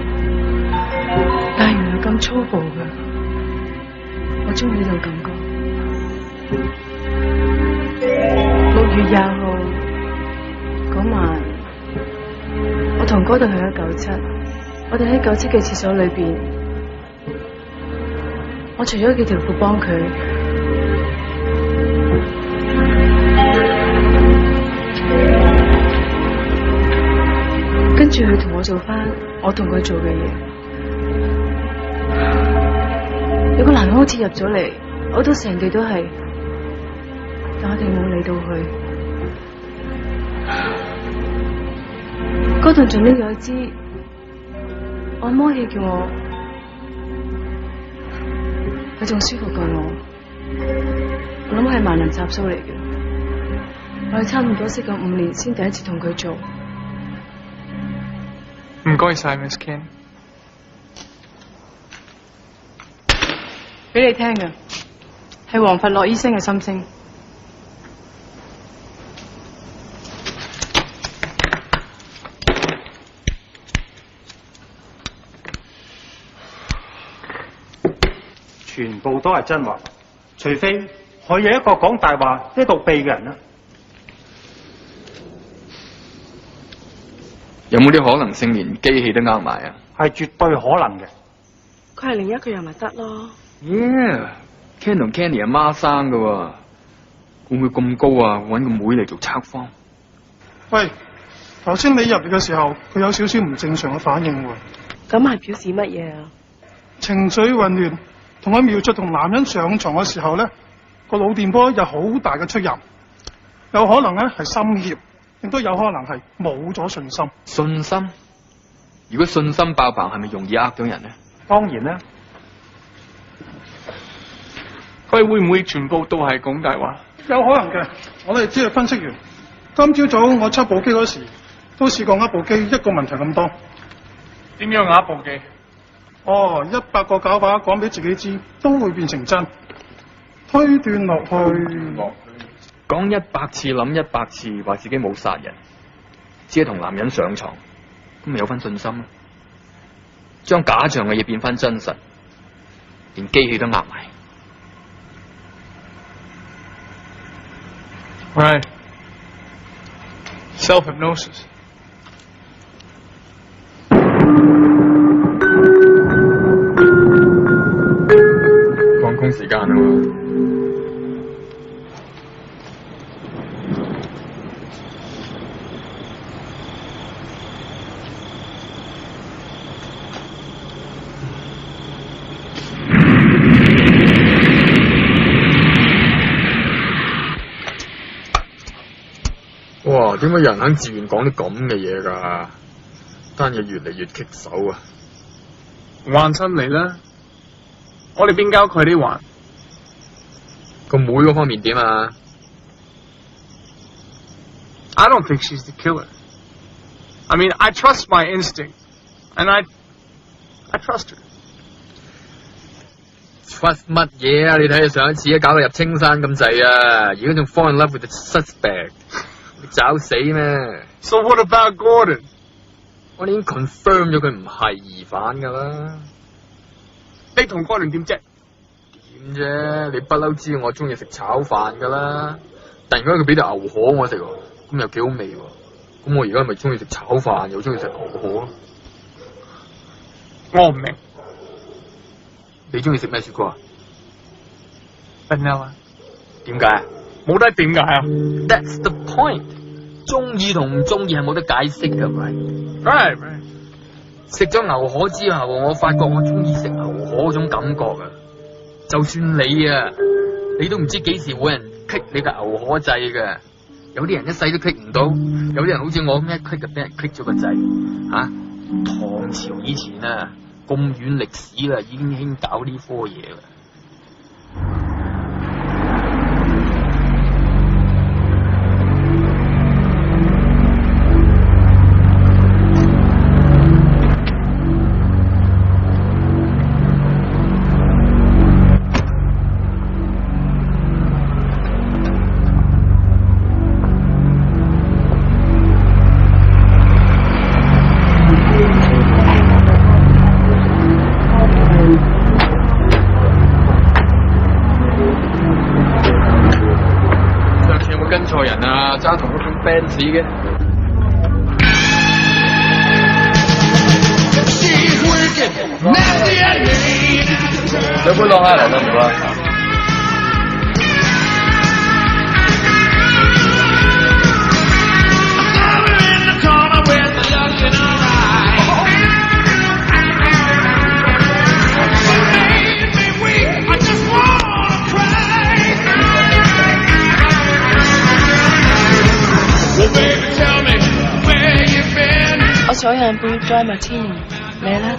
但係原來咁粗暴㗎。我中意呢種感覺。6月20號嗰晚，我同哥哋去咗97。我哋喺97嘅廁所裏邊，我除咗幾條褲幫佢。跟住佢同我做翻我同佢做嘅嘢，有個男人好似入咗嚟，嘔到成地都係，但我哋冇理到佢。嗰度仲拎咗一支按摩器叫我，佢仲舒服過我。我諗係萬能插蘇嚟嘅，我哋差唔多識咗5年先第一次同佢做。唔該晒 Miss Ken。俾你聽嘅係黃佛樂醫生嘅心聲。全部都係真話，除非佢有一個講大話呢度避嘅人啦。有冇啲可能性連機器都呃埋啊？係絕對可能嘅。佢係另一個人咪得咯。Yeah，Ken 同 Kenny 係孖生噶喎，會唔會咁高啊？搵個妹嚟做測謊？喂，頭先你入嚟嘅時候，佢有少少唔正常嘅反應喎。咁係表示乜嘢啊？情緒混亂，同佢描述同男人上床嘅時候咧，個腦電波有好大嘅出入，有可能咧係心怯。亦都有可能係冇咗信心。信心？如果信心爆棚，係咪容易呃到人呢？當然啦。佢會唔會全部都係講大話？有可能嘅，我哋只係分析完。今朝早我測部機嗰時，都試過呃部機一個問題咁多。點樣呃部機？100個假話講俾自己知，都會變成真。推斷落去。講100次諗100次，話自己冇殺人，只係同男人上床，咁咪有翻信心咯。將假象嘅嘢變翻真實，連機器都呃埋。Right. Self-hypnosis. 放工時間啊嘛。哇！點解有人肯自願講啲咁嘅嘢㗎？單嘢越嚟越棘手啊！還親嚟啦！我哋邊交佢啲還？個妹嗰方面點啊 I don't think she's the killer. I mean, I trust my instinct, and I trust her. trust 乜嘢啊？你睇下上一次啊，搞到入青山咁滯啊！而家仲 fall in love with the suspect， 你找死咩 So what about Gordon？ 我哋已經 confirm 咗佢唔係疑犯㗎啦。你同 Gordon 點啫？點啫？你不嬲知我中意食炒飯㗎啦。突然間佢俾條牛河我食喎，咁又幾好味喎。咁我而家咪中意食炒飯，又中意食牛河咯。我唔明。你中意食咩雪糕啊 ？Vanilla。點解？冇得點解啊 ？That's the point。中意同唔中意係冇得解釋㗎，咪 ？Right。食咗牛河之後，我發覺我中意食牛河嗰種感覺啊！就算你啊，你都唔知幾時會有人棘你個牛河掣㗎。有啲人一世都棘唔到，有啲人好似我咁一棘就俾人棘咗個掣嚇。唐朝以前啊，咁遠歷史啦，已經興搞呢科嘢啦。揸同嗰種 Benz 嘅，有杯浪下嚟得唔得？我想飲杯 dry martini， 你咧？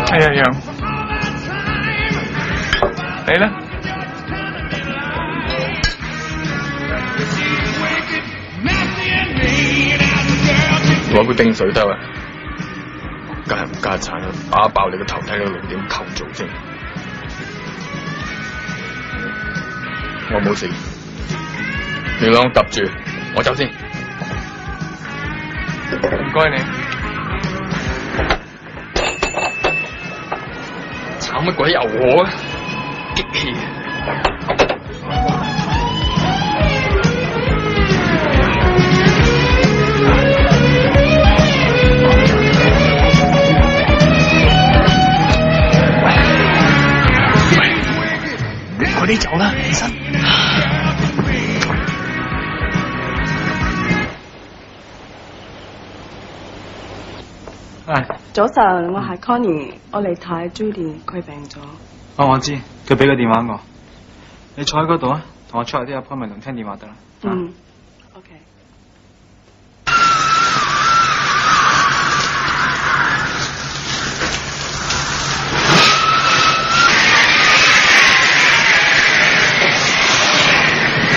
係啊，楊。你咧？攞杯冰水得啊！梗係唔加產啦，打爆你個頭，睇你個腦點構造啫！我冇事，你兩個揼住，我走先。唔該你。炒乜鬼油河啊！激氣啊！快啲走啦，起身。早晨，我係 Connie， 我嚟睇 Judy， 佢病咗。哦，我知，佢俾個電話我。你坐喺嗰度啊，同我出嚟啲 appointment 同聽電話得啦。嗯 ，OK。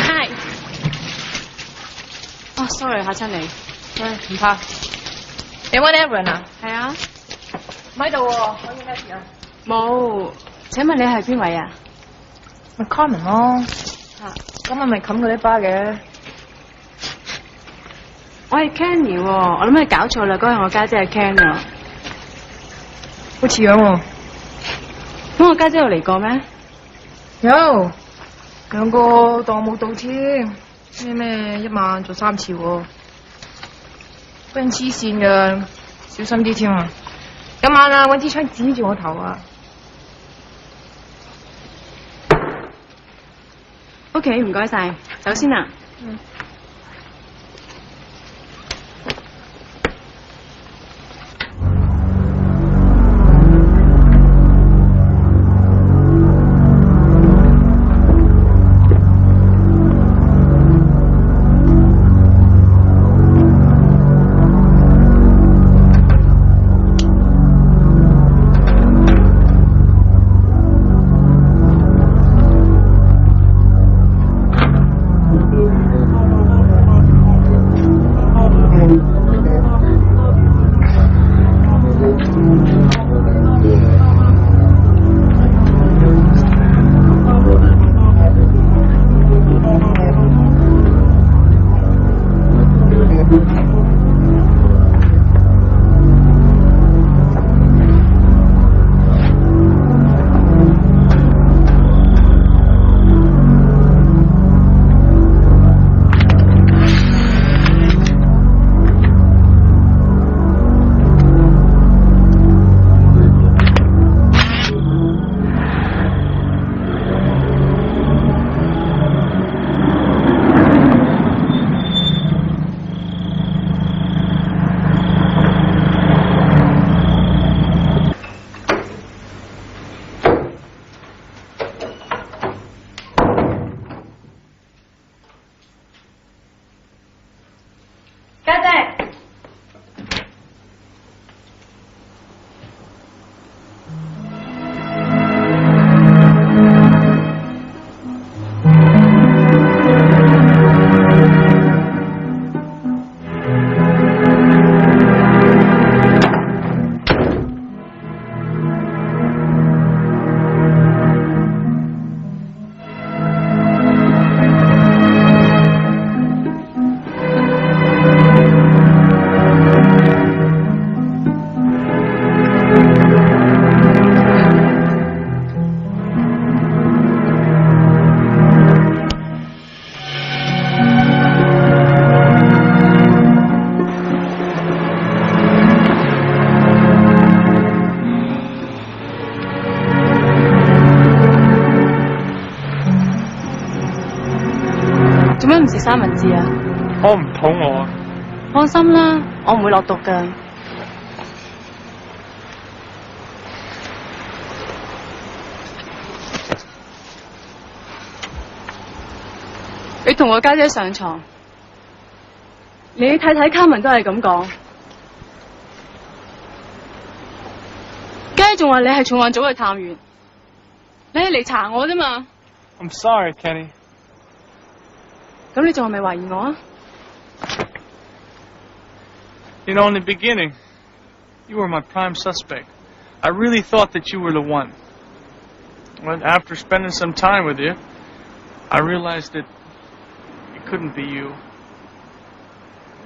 Hi。哦 ，sorry 嚇親你。唔怕。你揾 Aaron 啊？係啊。唔喺度喎，可以咩事啊？冇。請問你係邊位啊？咪 Carmen 咯。咁我咪冚嗰啲巴嘅。我係 Kenny 喎，我諗你搞錯啦，嗰日我家姐係 Ken 啊。好似樣喎。咁我家姐有嚟過咩？有兩個當冇到添，咩一晚做3次喎，俾人黐線㗎，小心啲添啊！今晚啊，搵支槍指住我頭啊！OK， 唔該晒，走先啦。嗯。做咩唔食三文治啊？我唔肚餓啊。放心啦，我唔會落毒㗎。你同我家姐上床，你太太卡文都係咁講，家姐仲話你係重案組嘅探員，你係嚟查我啫嘛。I'm sorry, Kenny. 咁你仲係咪懷疑我啊？ You know, in the beginning, you were my prime suspect. I really thought that you were the one. But after spending some time with you, I realized that it couldn't be you.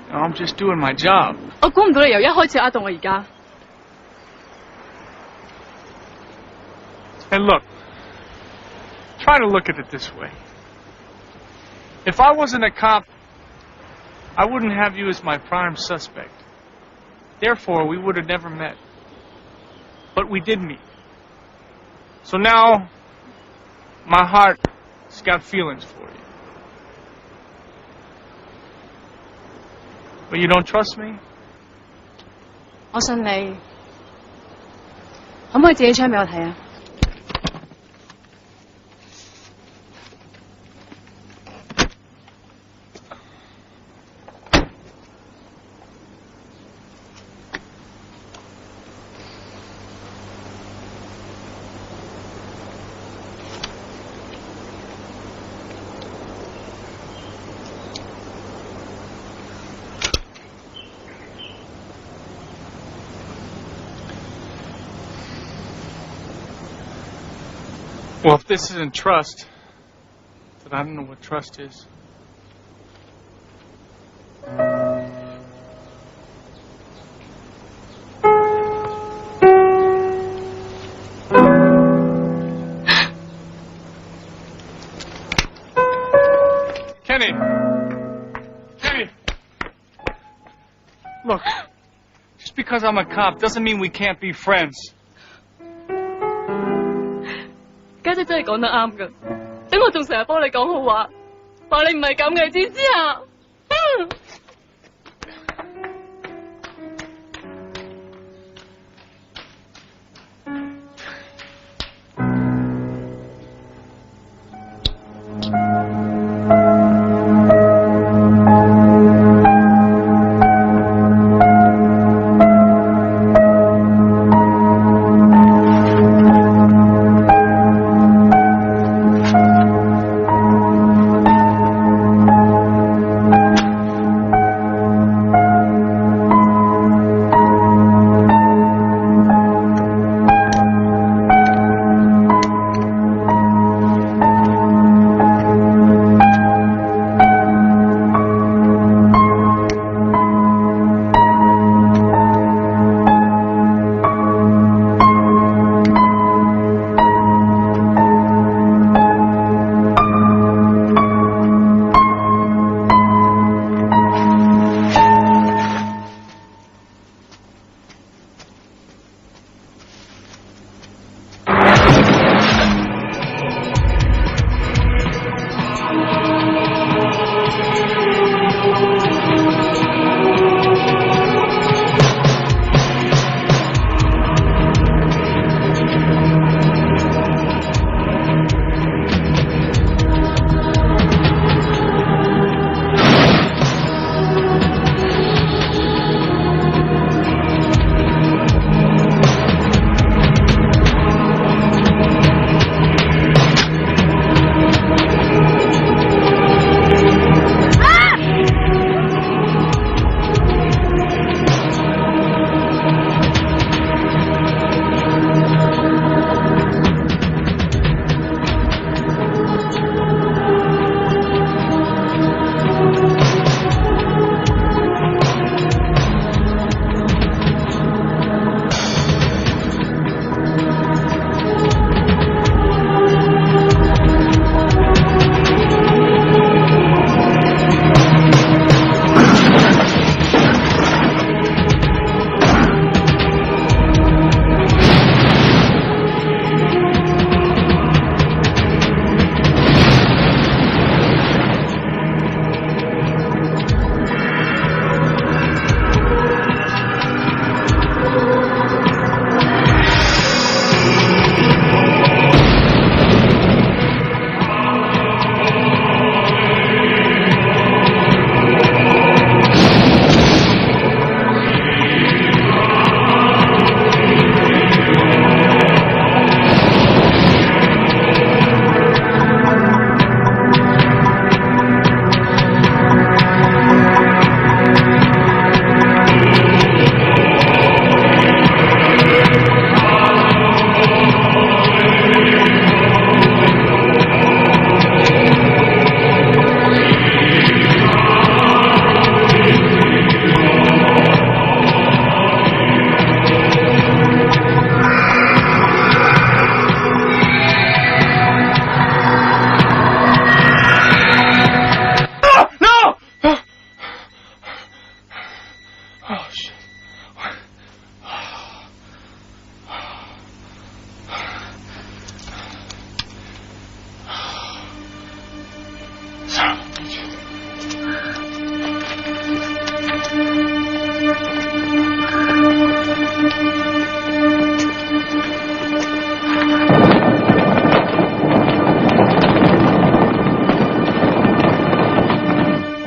I'm just doing my job. 我估唔到你由一開始呃到我而家。And look, try to look at it this way. If I wasn't a cop, I wouldn't have you as my prime suspect. Therefore, we would have never met. But we did meet. So now, my heart's got feelings for you. But you don't trust me? 我信你，可唔可以借支槍俾我睇啊？ Well, if this isn't trust, then I don't know what trust is. because I'm a cop doesn't mean we can't be friends. 家姐真係講得啱㗎，等我仲成日幫你講好話，話你唔係咁嘅，知唔知啊？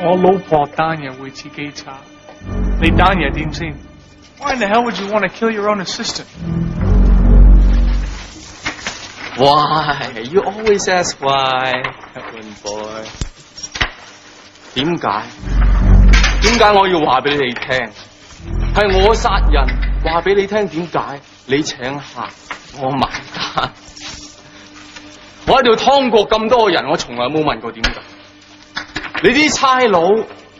我老婆單嘢會自己查，你單嘢點先 ？Why in the hell would you want to kill your own assistant? Why? You always ask why, Edwin boy. 點解？點解我要話俾你聽？係我殺人，話俾你聽點解？你請客，我埋單。我喺度劏過咁多人，我從來冇問過點解。你啲差佬，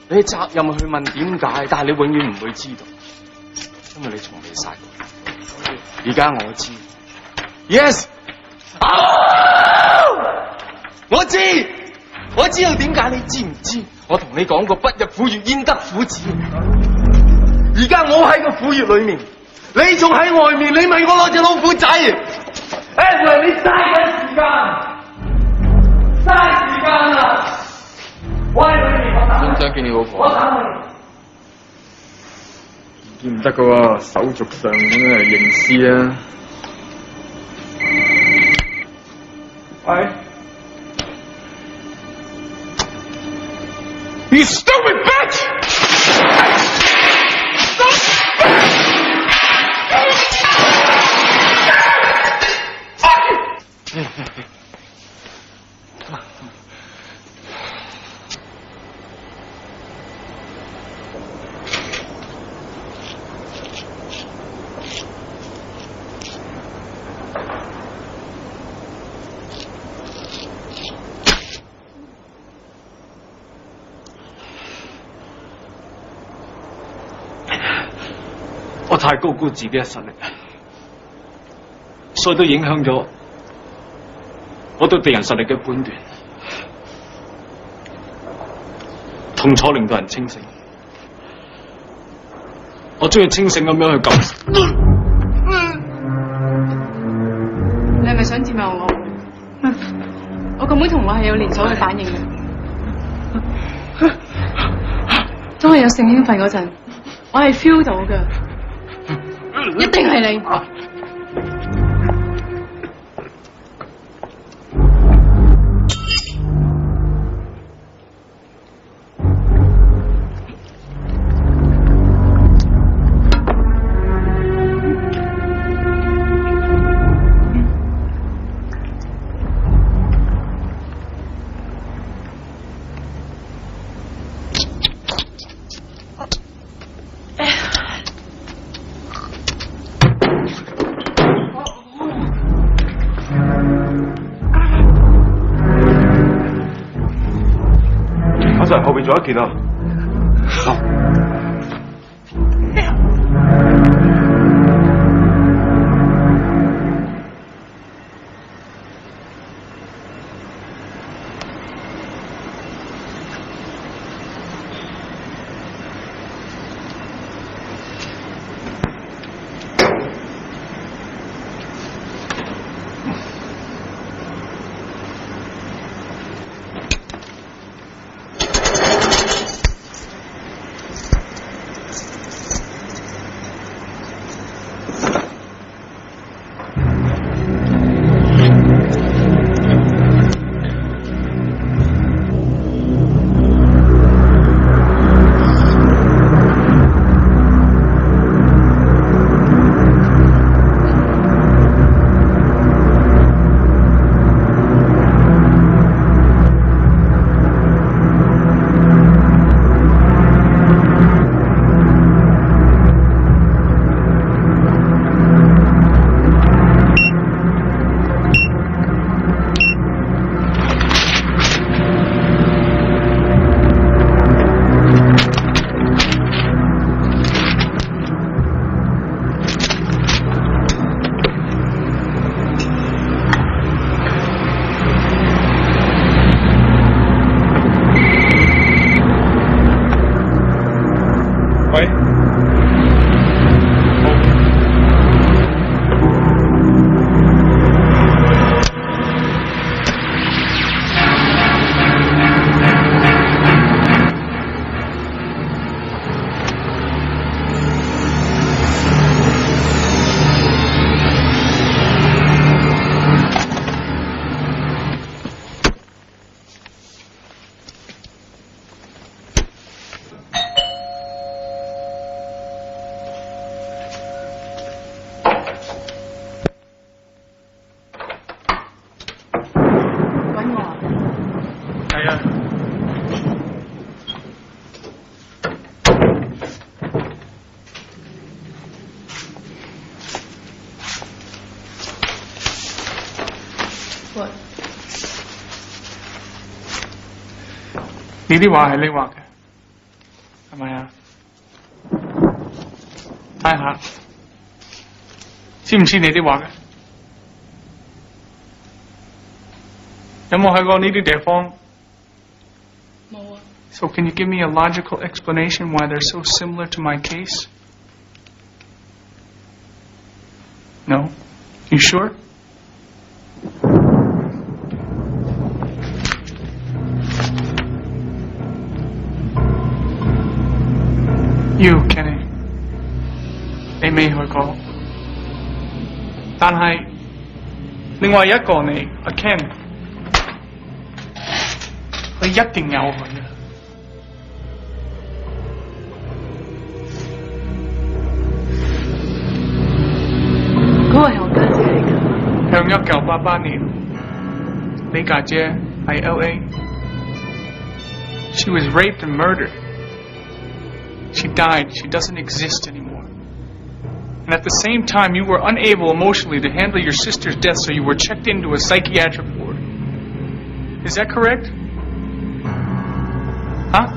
你責任去問點解，但係你永遠唔會知道，因為你從未殺過。而家我知 ，yes， 我知道點解，你知唔知？我同你講過，不入虎穴焉得虎子。而家我喺個苦穴裏面，你仲喺外面，你問我攞隻老虎仔 ，Edward 你嘥緊時間，嘥時間啊！我喺裏面，想唔想見你老婆？見唔得噶喎，手續上咁樣係認屍啊！喂 ，You stupid bitch！ 我太高估自己嘅實力，所以都影響咗我對敵人實力嘅判斷。痛楚令到人清醒，我中意清醒咁樣去感受。你係咪想佔有我？我個妹同我係有連鎖嘅反應嘅。當我有性興奮嗰陣，我係 feel 到嘅。一定係你。後邊仲有一件啊！呢啲畫係你畫嘅，係咪啊？睇下，知唔知你啲畫嘅？有冇去過呢啲地方？冇啊。So can you give me a logical explanation why they're so similar to my case? No? You sure? You, Kenny， 你未去過，但係另外一個你，阿 Ken， 佢一定有去嘅。嗰個係我家姐嚟㗎。向1988年，你家姐喺 LA， She was raped and murdered. She died. She doesn't exist anymore. And at the same time, you were unable emotionally to handle your sister's death, so you were checked into a psychiatric ward. Is that correct? Huh?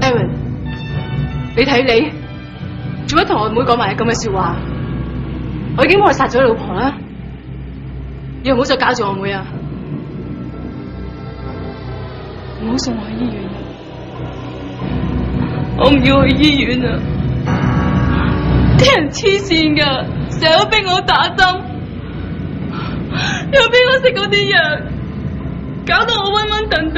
Aaron， 你睇你，做乜同我妹講埋咁嘅說話？我已經幫佢殺咗你老婆啦，你又唔好再搞住我妹啊！唔好送我去醫院啊！我唔要去醫院啊！啲人黐線噶，成日都逼我打針，又逼我食嗰啲藥，搞到我暈暈頓頓。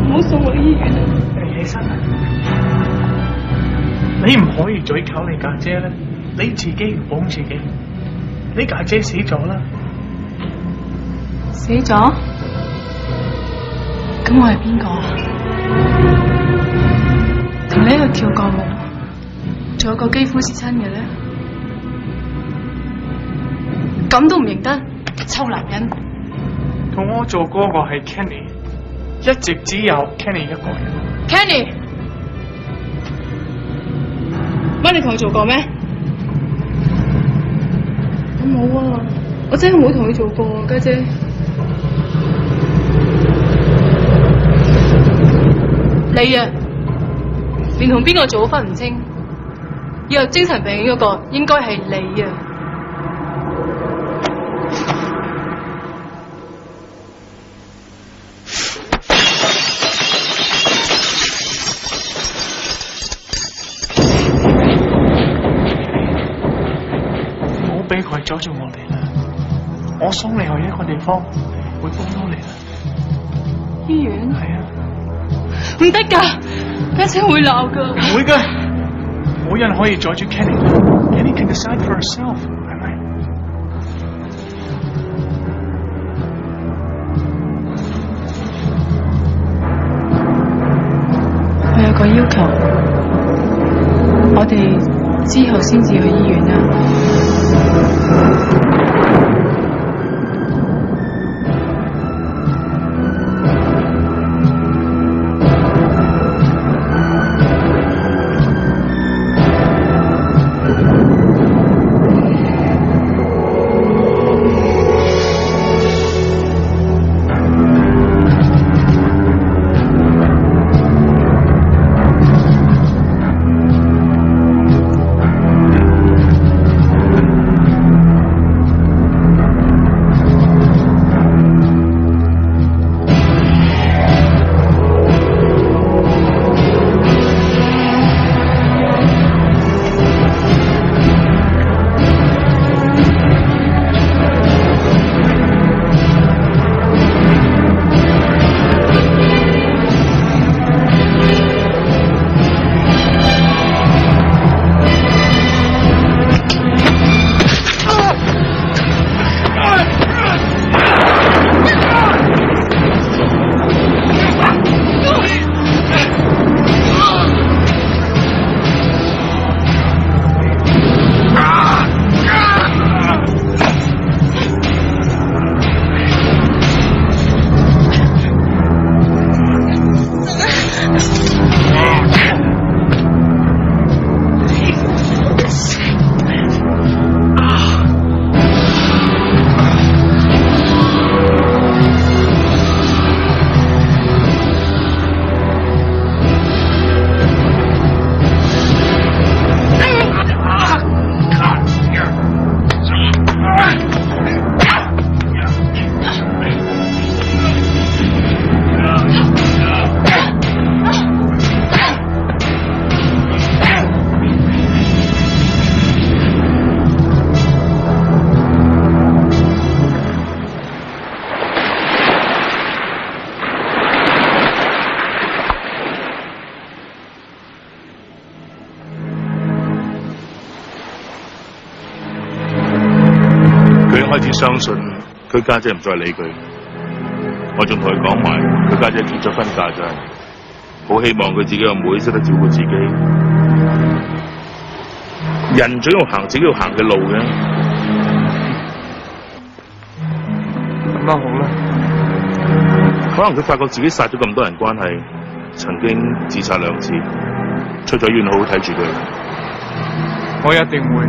唔好送我去醫院啊！你起身啦！你唔可以再靠你家姐啦，你自己要幫自己。你家姐死咗啦，死咗？咁我係邊個啊？同你喺度跳過舞，仲有個肌膚是親嘅咧？咁都唔認得，臭男人！同我做嗰個係 Kenny， 一直只有 Kenny 一個人。Kenny， 乜你同佢做過咩？我冇啊，我真係冇同佢做過，家姐。你啊，連同邊個做都分唔清，以後精神病院嗰個應該係你啊！唔好俾佢阻住我哋啦！我送你去一個地方，會幫到你啦。醫院？係啊。唔得噶，家姐會鬧噶。唔會噶，冇人可以阻住 Kenny。Kenny can decide for herself，係咪？我有個要求，我哋之後先至去醫院啦。相信佢家姐唔再理佢。我仲同佢講埋，佢家姐結咗婚嫁咗人，好希望佢自己個妹識得照顧自己。人總要行自己要行嘅路嘅。咁都好啦。可能佢發覺自己殺咗咁多人關係，曾經自殺2次，出咗院好好睇住佢。我一定會。